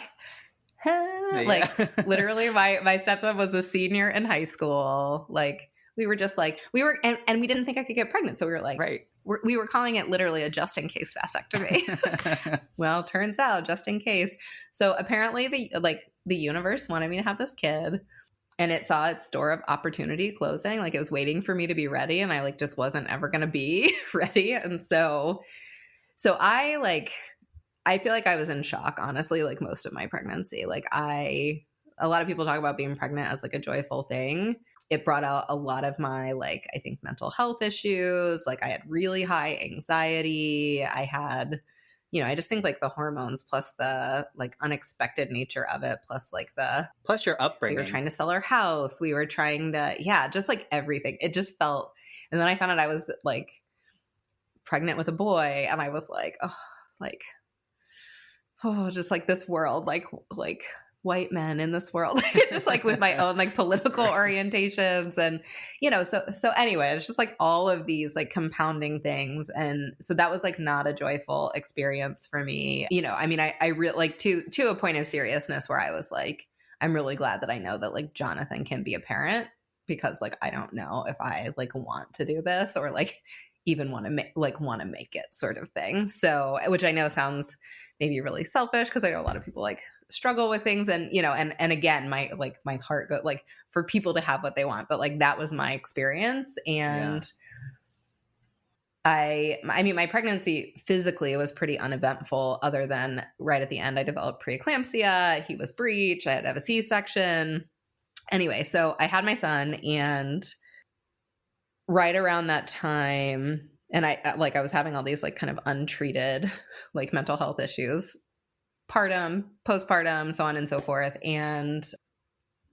Speaker 2: huh? Like literally my stepson was a senior in high school. Like we were just like, and we didn't think I could get pregnant. So we were like,
Speaker 1: right.
Speaker 2: We were calling it literally a just in case vasectomy. Well, turns out just in case. So apparently the universe wanted me to have this kid. And it saw its door of opportunity closing. Like it was waiting for me to be ready. And I like just wasn't ever going to be ready. And so I feel like I was in shock, honestly, like most of my pregnancy. Like a lot of people talk about being pregnant as like a joyful thing. It brought out a lot of my like, I think mental health issues. Like I had really high anxiety. I had, I just think like the hormones plus the like unexpected nature of it, plus
Speaker 1: your upbringing.
Speaker 2: We were trying to sell our house. We were trying to, just like everything. It just felt, and then I found out I was like pregnant with a boy, and I was like, just like this world, like white men in this world, just like with my own like political orientations. And, so anyway, it's just like all of these like compounding things. And so that was like not a joyful experience for me. I mean, I really like to a point of seriousness where I was like, I'm really glad that I know that like Jonathan can be a parent, because like, I don't know if I like want to do this or like even want to make it sort of thing. So, which I know sounds maybe really selfish, because I know a lot of people like struggle with things, and and again, my heart goes like for people to have what they want, but like that was my experience. And I mean, my pregnancy physically was pretty uneventful, other than right at the end I developed preeclampsia. He was breech. I had to have a C-section. Anyway, so I had my son, and right around that time, And I was having all these like kind of untreated like mental health issues, partum, postpartum, so on and so forth. And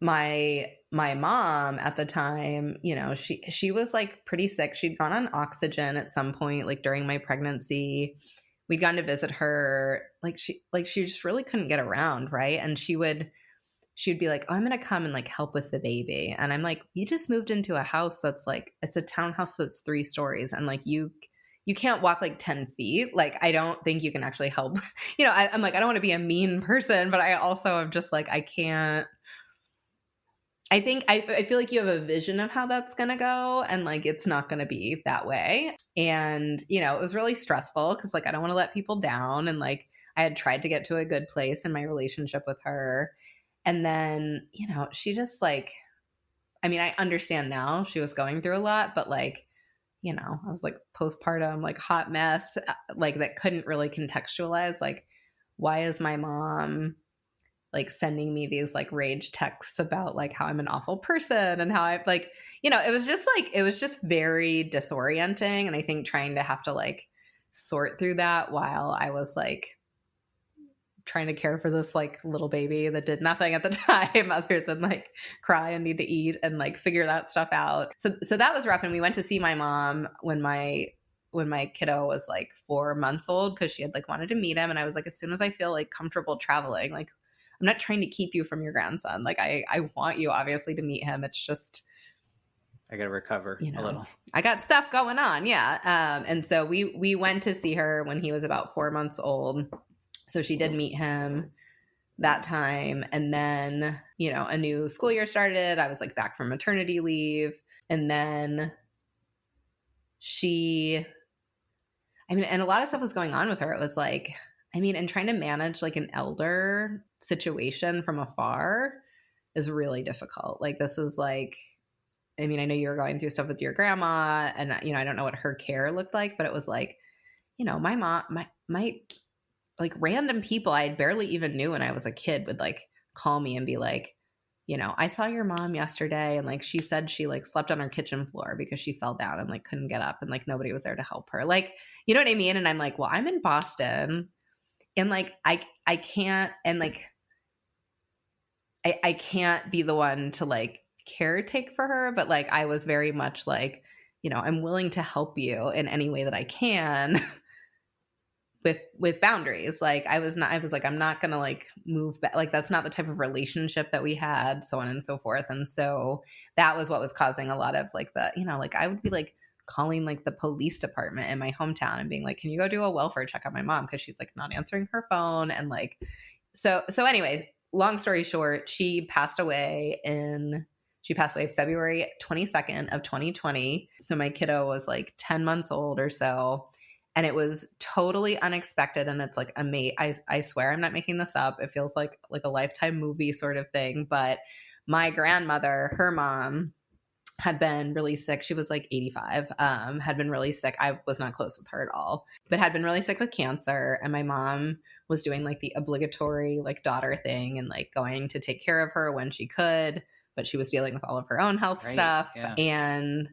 Speaker 2: my mom at the time, you know, she was like pretty sick. She'd gone on oxygen at some point, like during my pregnancy. We'd gone to visit her. She just really couldn't get around, right? And she'd be like, "Oh, I'm gonna come and like help with the baby." And I'm like, "We just moved into a house that's like, it's a townhouse that's 3 stories, and like you can't walk like 10 feet. Like, I don't think you can actually help." You know, I'm like, I don't want to be a mean person, but I also am just like, I can't. I feel like you have a vision of how that's going to go, and like it's not going to be that way. And, you know, it was really stressful because like I don't want to let people down. And like I had tried to get to a good place in my relationship with her. And then, you know, she just like, I mean, I understand now she was going through a lot, but like, you know, I was like postpartum, like hot mess, like that couldn't really contextualize like, why is my mom like sending me these like rage texts about like how I'm an awful person and how I like, you know, it was just very disorienting. And I think trying to have to like sort through that while I was like trying to care for this like little baby that did nothing at the time other than like cry and need to eat and like figure that stuff out. So that was rough. And we went to see my mom when my kiddo was like 4 months old, because she had like wanted to meet him. And I was like, as soon as I feel like comfortable traveling, like I'm not trying to keep you from your grandson. Like I want you obviously to meet him. It's just,
Speaker 1: I got to recover
Speaker 2: you know,
Speaker 1: a little.
Speaker 2: I got stuff going on. Yeah. And so we went to see her when he was about 4 months old. So she did meet him that time. And then, you know, a new school year started. I was like back from maternity leave. And then and a lot of stuff was going on with her. It was like, I mean, and trying to manage like an elder situation from afar is really difficult. Like, this is like, I mean, I know you were going through stuff with your grandma, and, you know, I don't know what her care looked like, but it was like, you know, my mom, my like random people I barely even knew when I was a kid would like call me and be like, you know, I saw your mom yesterday and like she said she like slept on her kitchen floor because she fell down and like couldn't get up and like nobody was there to help her. Like, you know what I mean? And I'm like, well, I'm in Boston and like I can't, and like I can't be the one to like caretake for her, but like I was very much like, you know, I'm willing to help you in any way that I can. With boundaries. Like I was like, I'm not going to like move back. Like that's not the type of relationship that we had, so on and so forth. And so that was what was causing a lot of like the, you know, like I would be like calling like the police department in my hometown and being like, can you go do a welfare check on my mom? Cause she's like not answering her phone. And like, so anyway, long story short, she passed away February 22nd of 2020. So my kiddo was like 10 months old or so. And it was totally unexpected. And it's like, I swear I'm not making this up. It feels like a Lifetime movie sort of thing. But my grandmother, her mom, had been really sick. She was like 85, had been really sick. I was not close with her at all, but had been really sick with cancer. And my mom was doing like the obligatory like daughter thing and like going to take care of her when she could, but she was dealing with all of her own health stuff.
Speaker 1: Yeah.
Speaker 2: And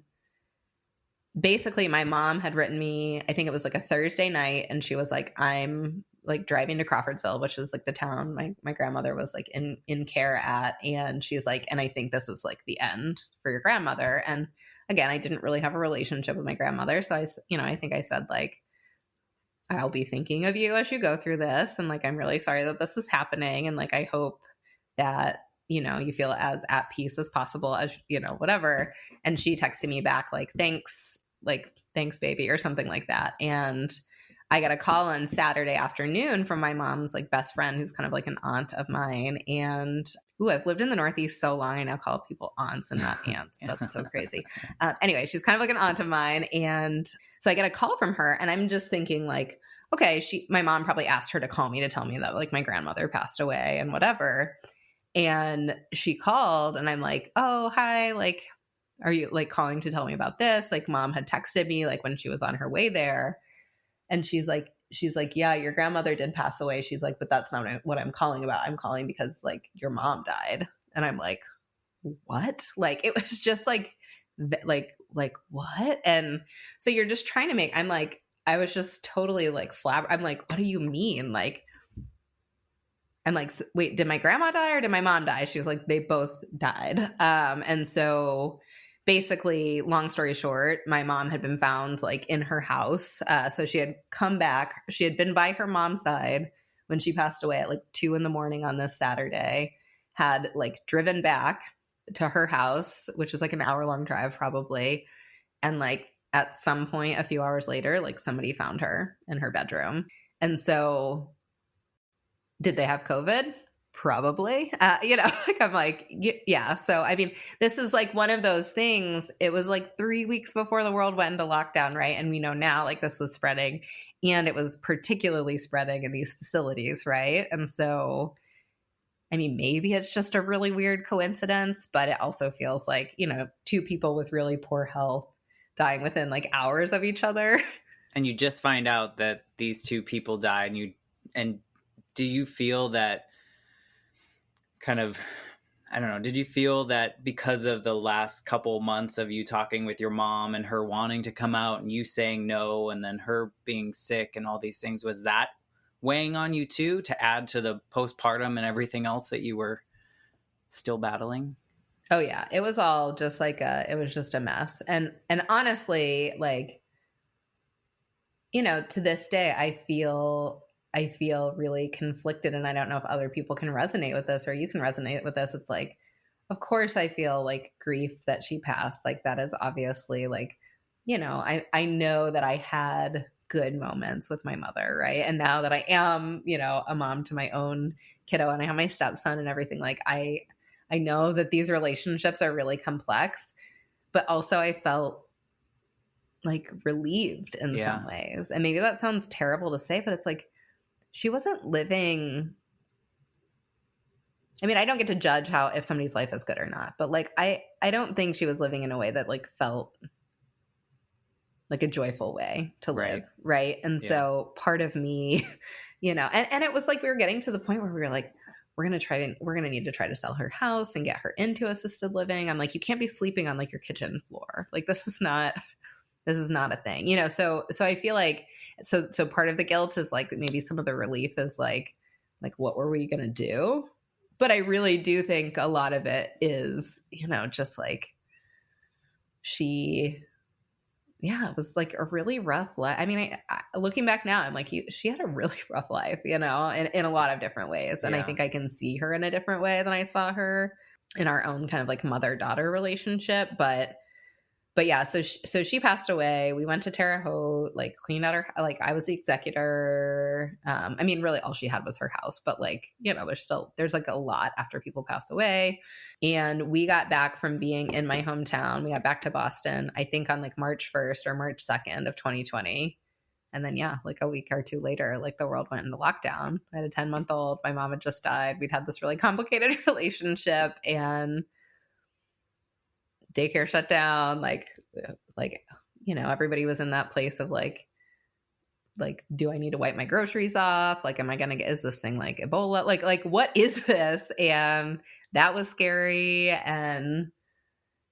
Speaker 2: basically my mom had written me, I think it was like a Thursday night, and she was like, I'm like driving to Crawfordsville, which was like the town my grandmother was like in care at. And she's like, and I think this is like the end for your grandmother. And again, I didn't really have a relationship with my grandmother. So I think I said like, I'll be thinking of you as you go through this. And like, I'm really sorry that this is happening. And like, I hope that, you know, you feel as at peace as possible as, you know, whatever. And she texted me back like, thanks, baby, or something like that. And I got a call on Saturday afternoon from my mom's like best friend, who's kind of like an aunt of mine. And I've lived in the Northeast so long, I now call people aunts and not aunts. That's so crazy. Anyway, she's kind of like an aunt of mine. And so I get a call from her, and I'm just thinking like, okay, my mom probably asked her to call me to tell me that like my grandmother passed away and whatever. And she called, and I'm like, oh, hi, like, are you like calling to tell me about this? Like mom had texted me like when she was on her way there. And she's like, yeah, your grandmother did pass away. She's like, but that's not what I'm calling about. I'm calling because like your mom died. And I'm like, what? Like, it was just like like, what? And so you're just trying to make, I'm like, I was just totally like I'm like, what do you mean? Like, I'm like, wait, did my grandma die or did my mom die? She was like, they both died. And so basically, long story short, my mom had been found like in her house. So she had come back. She had been by her mom's side when she passed away at like 2 a.m. on this Saturday, had like driven back to her house, which was like an hour-long drive probably. And like at some point, a few hours later, like somebody found her in her bedroom. And so did they have COVID? Probably. Like I'm like, yeah. So, I mean, this is like one of those things. It was like 3 weeks before the world went into lockdown, right? And we know now like this was spreading, and it was particularly spreading in these facilities, right? And so, I mean, maybe it's just a really weird coincidence, but it also feels like, two people with really poor health dying within like hours of each other.
Speaker 1: And you just find out that these two people died, and do you feel that kind of, I don't know, did you feel that because of the last couple months of you talking with your mom and her wanting to come out and you saying no, and then her being sick and all these things, was that weighing on you too, to add to the postpartum and everything else that you were still battling?
Speaker 2: Oh yeah, it was all just like it was just a mess. And honestly, like, to this day I feel really conflicted, and I don't know if other people can resonate with this or you can resonate with this. It's like, of course I feel like grief that she passed. Like that is obviously like, I know that I had good moments with my mother, right? And now that I am, a mom to my own kiddo and I have my stepson and everything, like I know that these relationships are really complex, but also I felt like relieved in
Speaker 1: Yeah.
Speaker 2: some ways. And maybe that sounds terrible to say, but it's like she wasn't living. I mean, I don't get to judge how if somebody's life is good or not, but like I don't think she was living in a way that like felt like a joyful way to live, right? And so part of me, and it was like we were getting to the point where we were like, we're going to need to try to sell her house and get her into assisted living. I'm like, you can't be sleeping on like your kitchen floor. Like this is not a thing, so I feel like, so part of the guilt is like, maybe some of the relief is like what were we going to do? But I really do think a lot of it is, just like she, yeah, it was like a really rough life. I mean, I looking back now, I'm like, she had a really rough life, in a lot of different ways. And I think I can see her in a different way than I saw her in our own kind of like mother-daughter relationship. But yeah, so she passed away. We went to Terre Haute, like cleaned out her, like I was the executor. I mean, really all she had was her house, but like, there's like a lot after people pass away. And we got back from being in my hometown. We got back to Boston, I think on like March 1st or March 2nd of 2020. And then, yeah, like a week or two later, like the world went into lockdown. I had a 10-month-old. My mom had just died. We'd had this really complicated relationship, and daycare shut down, like everybody was in that place of like do I need to wipe my groceries off, like am I gonna get, is this thing like Ebola, like what is this? And that was scary. And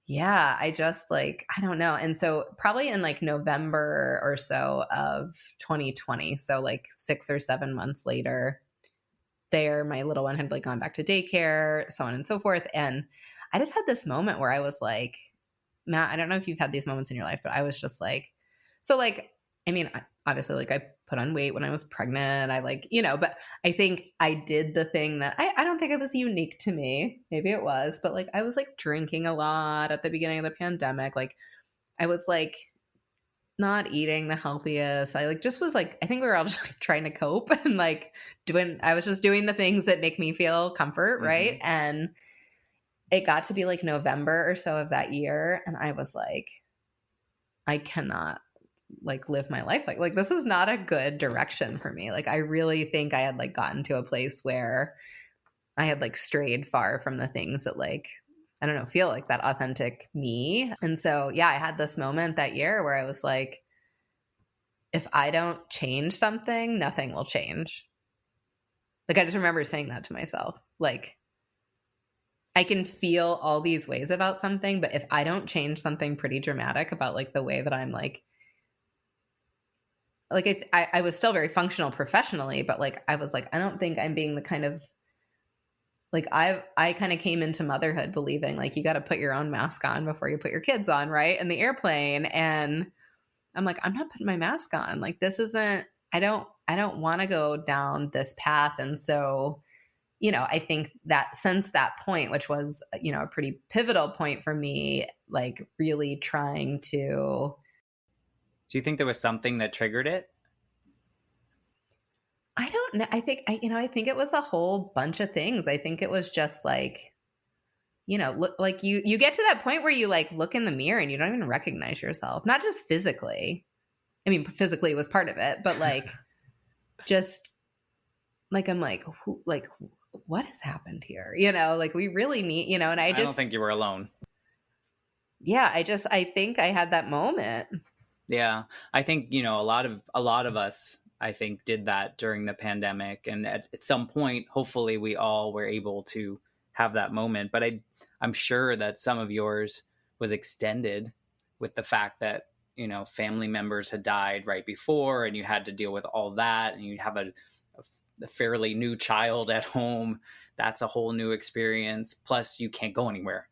Speaker 2: yeah, I just like, I don't know. And so probably in like November or so of 2020, so like 6 or 7 months later, my little one had like gone back to daycare, so on and so forth. And I just had this moment where I was like, Matt, I don't know if you've had these moments in your life, but I was just like, so like, I mean, obviously like I put on weight when I was pregnant. I like, but I think I did the thing that I don't think it was unique to me. Maybe it was, but like I was like drinking a lot at the beginning of the pandemic. Like I was like not eating the healthiest. I like just was like, I think we were all just like trying to cope and like I was just doing the things that make me feel comfort. Right. And it got to be like November or so of that year. And I was like, I cannot like live my life like this is not a good direction for me. Like I really think I had like gotten to a place where I had like strayed far from the things that like, I don't know, feel like that authentic me. And so, yeah, I had this moment that year where I was like, if I don't change something, nothing will change. Like I just remember saying that to myself. Like, I can feel all these ways about something, but if I don't change something pretty dramatic about like the way that I'm like I was still very functional professionally, but like I was like, I don't think I'm being the kind of like I kind of came into motherhood believing like you got to put your own mask on before you put your kids on, right? In the airplane. And I'm like, I'm not putting my mask on. Like this isn't I don't want to go down this path. And so, I think that since that point, which was, a pretty pivotal point for me, like really trying to
Speaker 1: Do you think there was something that triggered it?
Speaker 2: I don't know. I think it was a whole bunch of things. I think it was just like, look, like you get to that point where you like look in the mirror and you don't even recognize yourself, not just physically. I mean, physically was part of it, but like just like I'm like, what has happened here? Like we really need, and
Speaker 1: I don't think you were alone.
Speaker 2: yeah, I think I had that moment.
Speaker 1: Yeah, I think a lot of us, I think, did that during the pandemic, and at some point, hopefully, we all were able to have that moment. But I'm sure that some of yours was extended with the fact that family members had died right before, and you had to deal with all that, and you have a fairly new child at home. That's a whole new experience. Plus, you can't go anywhere,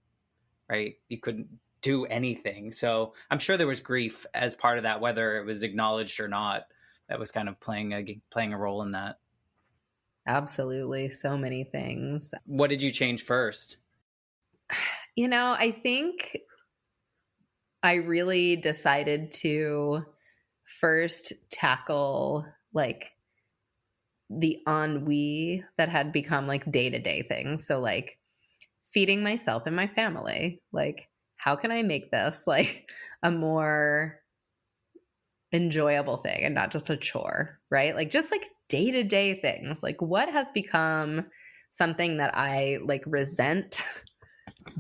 Speaker 1: right? You couldn't do anything. So I'm sure there was grief as part of that, whether it was acknowledged or not. That was kind of playing a role in that.
Speaker 2: Absolutely. So many things.
Speaker 1: What did you change first?
Speaker 2: I think I really decided to first tackle like the ennui that had become like day-to-day things. So like feeding myself and my family. Like, how can I make this like a more enjoyable thing and not just a chore, right? Like just like day-to-day things. Like what has become something that I like resent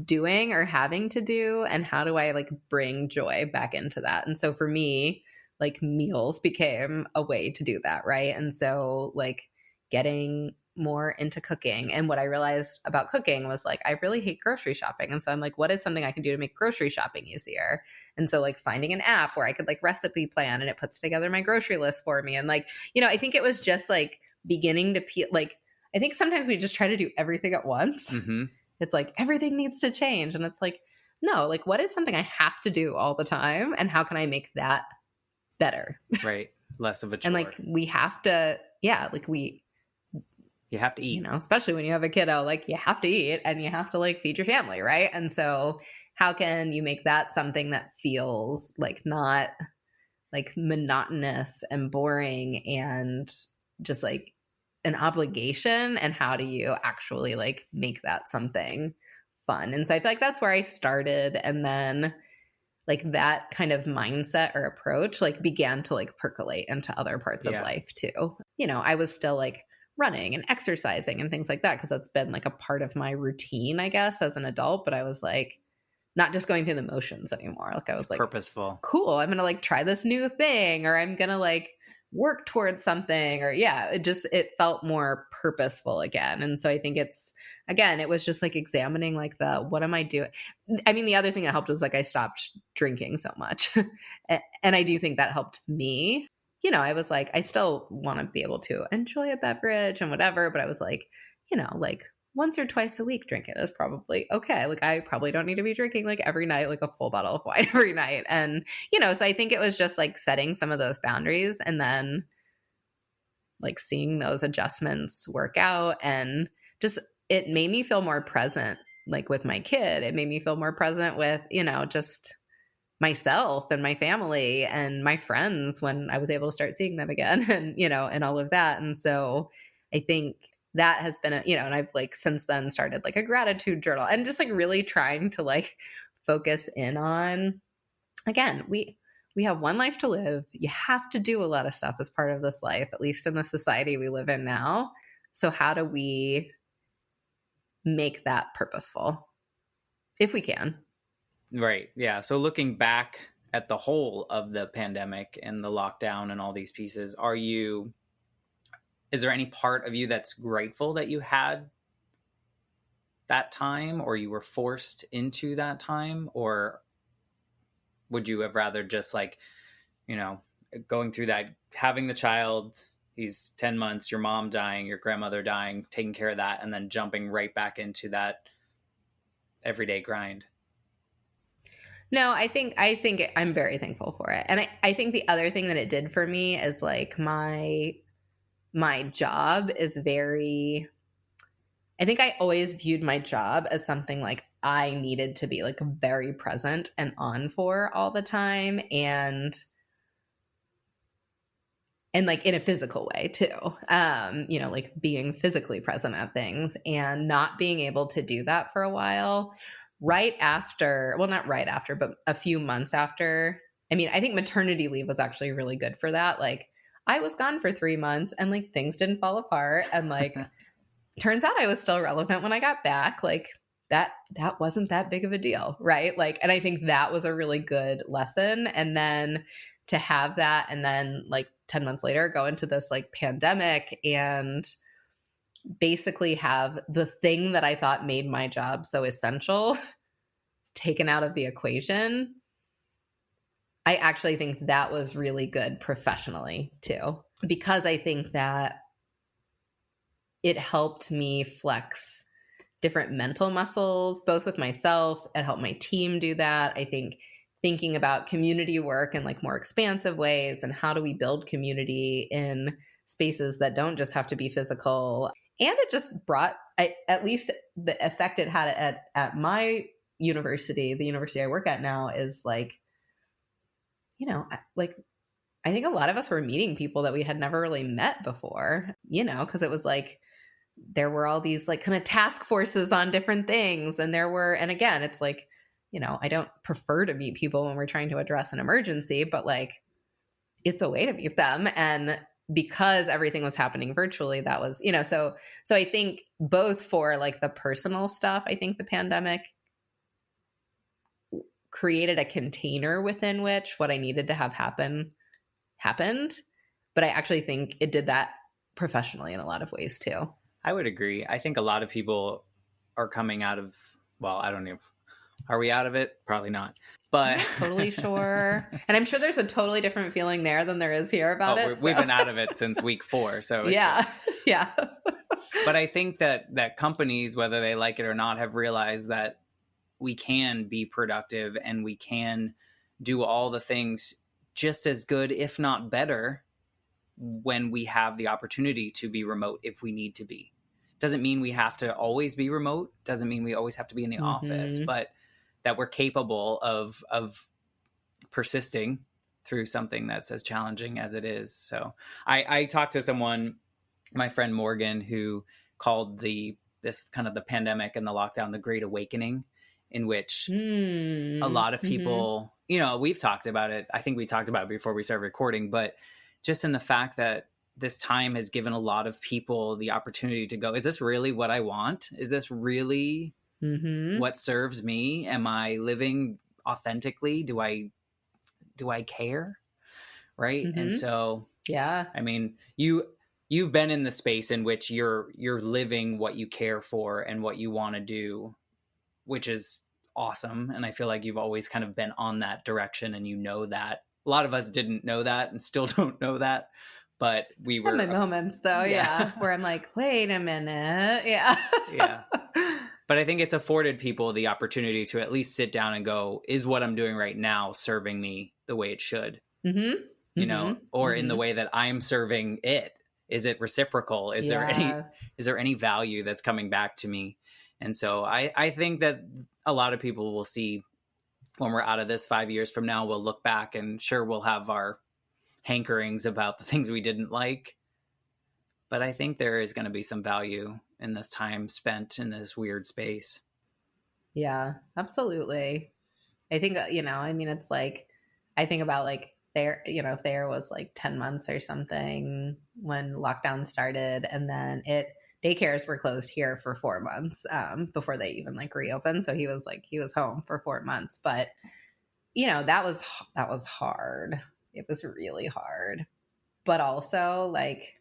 Speaker 2: doing or having to do, and how do I like bring joy back into that? And so for me, like meals became a way to do that, right? And so like getting more into cooking, and what I realized about cooking was like I really hate grocery shopping, and so I'm like, what is something I can do to make grocery shopping easier? And so like finding an app where I could like recipe plan and it puts together my grocery list for me, and like I think it was just like beginning to like I think sometimes we just try to do everything at once.
Speaker 1: Mm-hmm.
Speaker 2: It's like everything needs to change. And it's like, no, like what is something I have to do all the time? And how can I make that better?
Speaker 1: Right. Less of a
Speaker 2: And
Speaker 1: chore.
Speaker 2: like we have to, yeah, like
Speaker 1: You have to eat.
Speaker 2: especially when you have a kiddo, like you have to eat and you have to like feed your family, right? And so how can you make that something that feels like not like monotonous and boring and just like an obligation, and how do you actually like make that something fun? And so I feel like that's where I started, and then like that kind of mindset or approach like began to like percolate into other parts of life too. I was still like running and exercising and things like that because that's been like a part of my routine, I guess, as an adult, but I was like not just going through the motions anymore. Like I was like,
Speaker 1: purposeful.
Speaker 2: cool, I'm gonna like try this new thing, or I'm gonna like work towards something, or yeah, it felt more purposeful again. And so I think it was just like examining like what am I doing? I mean, the other thing that helped was like I stopped drinking so much. And I do think that helped me. I was like, I still want to be able to enjoy a beverage and whatever, but I was like, like once or twice a week drink it is probably okay. Like I probably don't need to be drinking like every night, like a full bottle of wine every night. And, so I think it was just like setting some of those boundaries and then like seeing those adjustments work out, and just, it made me feel more present, like with my kid. It made me feel more present with, just myself and my family and my friends when I was able to start seeing them again and, and all of that. And so I think that has been and I've like since then started like a gratitude journal and just like really trying to like focus in on, again, we have one life to live. You have to do a lot of stuff as part of this life, at least in the society we live in now. So how do we make that purposeful if we can?
Speaker 1: Right. Yeah. So looking back at the whole of the pandemic and the lockdown and all these pieces, is there any part of you that's grateful that you had that time, or you were forced into that time? Or would you have rather just like, you know, going through that, having the child, he's 10 months, your mom dying, your grandmother dying, taking care of that, and then jumping right back into that everyday grind?
Speaker 2: No, I think I'm very thankful for it. And I think the other thing that it did for me is like my job is very, I think I always viewed my job as something like I needed to be like very present and on for all the time, and like in a physical way too. Like being physically present at things, and not being able to do that for a while, right after, well, not right after, but a few months after. I mean, I think maternity leave was actually really good for that. Like I was gone for 3 months and like things didn't fall apart, and like turns out I was still relevant when I got back. Like that wasn't that big of a deal, right? Like, and I think that was a really good lesson. And then to have that, and then like 10 months later go into this like pandemic and basically have the thing that I thought made my job so essential taken out of the equation. I actually think that was really good professionally too, because I think that it helped me flex different mental muscles, both with myself. It helped my team do that. I think thinking about community work in like more expansive ways, and how do we build community in spaces that don't just have to be physical. And it just brought, at least the effect it had at my university, the university I work at now, is like, like I think a lot of us were meeting people that we had never really met before, because it was like, there were all these like kind of task forces on different things. And again, it's like, I don't prefer to meet people when we're trying to address an emergency, but like, it's a way to meet them. And because everything was happening virtually, that was, so I think both for like the personal stuff, I think the pandemic created a container within which what I needed to have happen happened. But I actually think it did that professionally in a lot of ways too.
Speaker 1: I would agree. I think a lot of people are coming out of, well, I don't know. Are we out of it? Probably not. But
Speaker 2: totally sure. And I'm sure there's a totally different feeling there than there is here about it.
Speaker 1: We've been out of it since week 4. So
Speaker 2: yeah. Yeah.
Speaker 1: But I think that companies, whether they like it or not, have realized that we can be productive and we can do all the things just as good, if not better, when we have the opportunity to be remote if we need to be. Doesn't mean we have to always be remote. Doesn't mean we always have to be in the office, but that we're capable of persisting through something that's as challenging as it is. So I talked to someone, my friend Morgan, who called this kind of the pandemic and the lockdown the Great Awakening, in which a lot of people, we've talked about it. I think we talked about it before we started recording, but just in the fact that this time has given a lot of people the opportunity to go, is this really what I want? Is this really what serves me? Am I living authentically? Do I care? Right. And so,
Speaker 2: yeah,
Speaker 1: I mean, you've been in the space in which you're living what you care for and what you want to do, which is awesome. And I feel like you've always kind of been on that direction, and that. A lot of us didn't know that and still don't know that, but we were.
Speaker 2: My moments though, yeah, where I'm like, wait a minute, yeah.
Speaker 1: But I think it's afforded people the opportunity to at least sit down and go, is what I'm doing right now serving me the way it should? Or in the way that I'm serving it? Is it reciprocal? Is there any value that's coming back to me? And so I think that a lot of people will see, when we're out of this 5 years from now, we'll look back and sure, we'll have our hankerings about the things we didn't like. But I think there is going to be some value in this time spent in this weird space.
Speaker 2: Yeah, absolutely. I think, it's like, I think about like there was like 10 months or something when lockdown started, and then daycares were closed here for 4 months before they even like reopened. So he was home for 4 months, but that was hard. It was really hard, but also like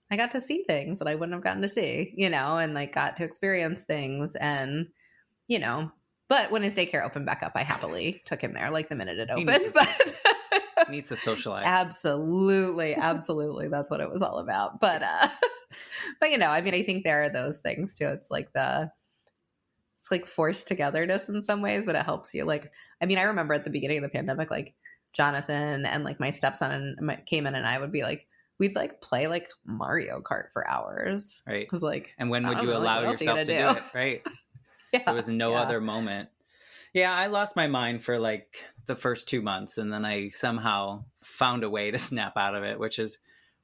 Speaker 2: I got to see things that I wouldn't have gotten to see, and like got to experience things and, you know, but when his daycare opened back up, I happily took him there like the minute it
Speaker 1: He needs
Speaker 2: opened.
Speaker 1: to,
Speaker 2: But
Speaker 1: he needs to socialize.
Speaker 2: absolutely. That's what it was all about. But I mean, I think there are those things too. It's like forced togetherness in some ways, but it helps you. Like, I mean, I remember at the beginning of the pandemic, like Jonathan and like my stepson and Cayman and I would be like, we'd like play like Mario Kart for hours.
Speaker 1: Right.
Speaker 2: Cause like,
Speaker 1: and when
Speaker 2: I
Speaker 1: would
Speaker 2: don't
Speaker 1: you
Speaker 2: know, like,
Speaker 1: allow
Speaker 2: what else are you
Speaker 1: yourself to
Speaker 2: gonna
Speaker 1: do it? Right.
Speaker 2: Yeah.
Speaker 1: There was no
Speaker 2: Yeah.
Speaker 1: other moment. Yeah, I lost my mind for like the first 2 months, and then I somehow found a way to snap out of it, which is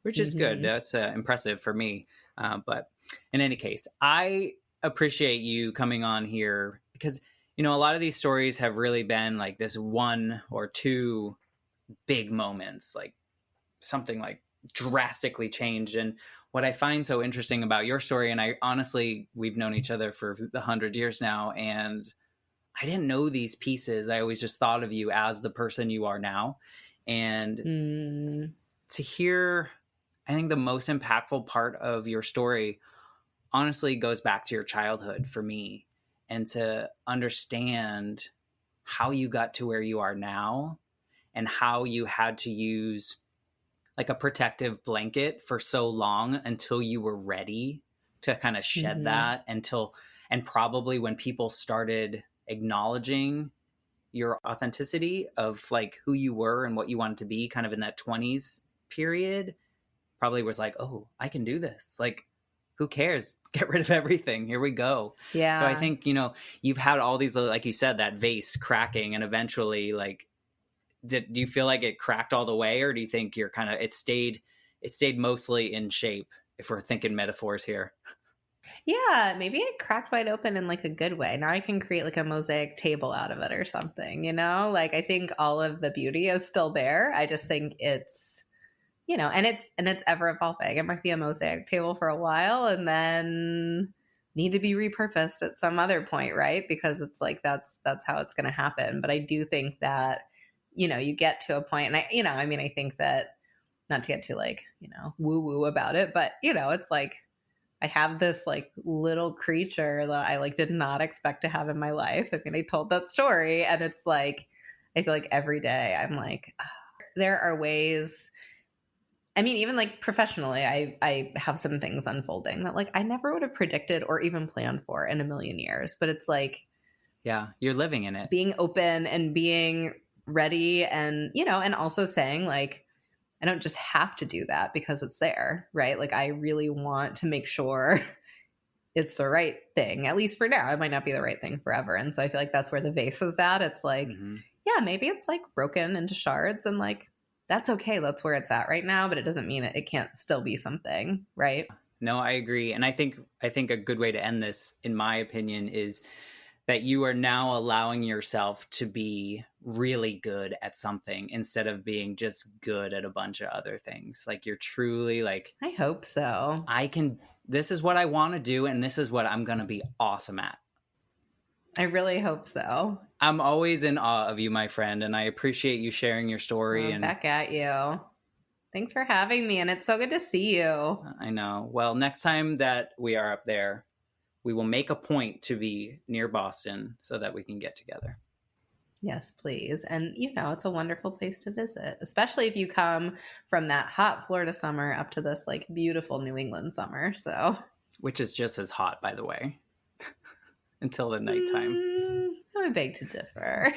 Speaker 1: good. That's impressive for me. But in any case, I appreciate you coming on here because, a lot of these stories have really been like this one or two big moments, like something like drastically changed. And what I find so interesting about your story, and I honestly, we've known each other for 100 years now, and I didn't know these pieces. I always just thought of you as the person you are now. And to hear, I think the most impactful part of your story honestly goes back to your childhood for me, and to understand how you got to where you are now and how you had to use like a protective blanket for so long until you were ready to kind of shed that and probably when people started acknowledging your authenticity of like who you were and what you wanted to be kind of in that 20s period, probably was like, oh, I can do this. Like, who cares? Get rid of everything. Here we go.
Speaker 2: Yeah.
Speaker 1: So I think, you've had all these, like you said, that vase cracking, and eventually like, do you feel like it cracked all the way, or do you think you're kind of, it stayed mostly in shape, if we're thinking metaphors here?
Speaker 2: Yeah, maybe it cracked wide open in like a good way. Now I can create like a mosaic table out of it or something, Like I think all of the beauty is still there. I just think it's, and it's ever evolving. It might be a mosaic table for a while and then need to be repurposed at some other point, right? Because it's like that's how it's going to happen. But I do think that, you get to a point, and I think that, not to get too like, woo woo about it, but it's like I have this like little creature that I like did not expect to have in my life. I mean, I told that story, and it's like, I feel like every day I'm like, oh, there are ways. I mean, even like professionally, I have some things unfolding that like I never would have predicted or even planned for in a million years. But it's like,
Speaker 1: yeah, you're living in it.
Speaker 2: Being open and being ready, and and also saying like, I don't just have to do that because it's there, right? Like I really want to make sure it's the right thing, at least for now. It might not be the right thing forever. And so I feel like that's where the vase is at. It's like, yeah, maybe it's like broken into shards, and like, that's okay. That's where it's at right now, but it doesn't mean it can't still be something, right?
Speaker 1: No, I agree. And I think a good way to end this, in my opinion, is that you are now allowing yourself to be really good at something instead of being just good at a bunch of other things. Like you're truly like,
Speaker 2: I hope so.
Speaker 1: This is what I want to do, and this is what I'm going to be awesome at.
Speaker 2: I really hope so.
Speaker 1: I'm always in awe of you, my friend, and I appreciate you sharing your story. And
Speaker 2: back at you. Thanks for having me, and it's so good to see you.
Speaker 1: I know. Well, next time that we are up there, we will make a point to be near Boston so that we can get together.
Speaker 2: Yes, please. And, it's a wonderful place to visit, especially if you come from that hot Florida summer up to this like beautiful New England summer. So,
Speaker 1: which is just as hot, by the way, until the nighttime.
Speaker 2: I beg to differ.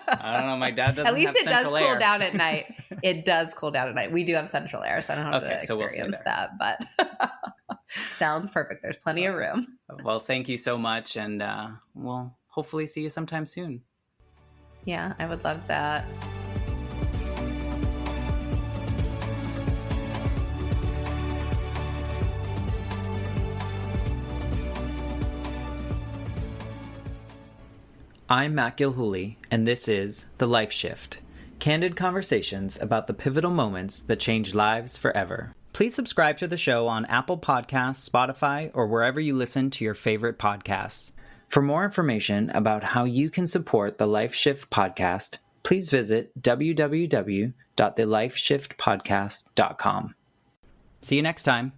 Speaker 1: I don't know. My dad doesn't.
Speaker 2: At least
Speaker 1: have
Speaker 2: it does
Speaker 1: central air.
Speaker 2: Cool down at night. It does cool down at night. We do have central air, so I don't have to experience
Speaker 1: we'll
Speaker 2: that. But sounds perfect. There's plenty of room.
Speaker 1: Well, thank you so much, and we'll hopefully see you sometime soon.
Speaker 2: Yeah, I would love that.
Speaker 1: I'm Matt Gilhooly, and this is The Life Shift, candid conversations about the pivotal moments that change lives forever. Please subscribe to the show on Apple Podcasts, Spotify, or wherever you listen to your favorite podcasts. For more information about how you can support the Life Shift podcast, please visit www.thelifeshiftpodcast.com. See you next time.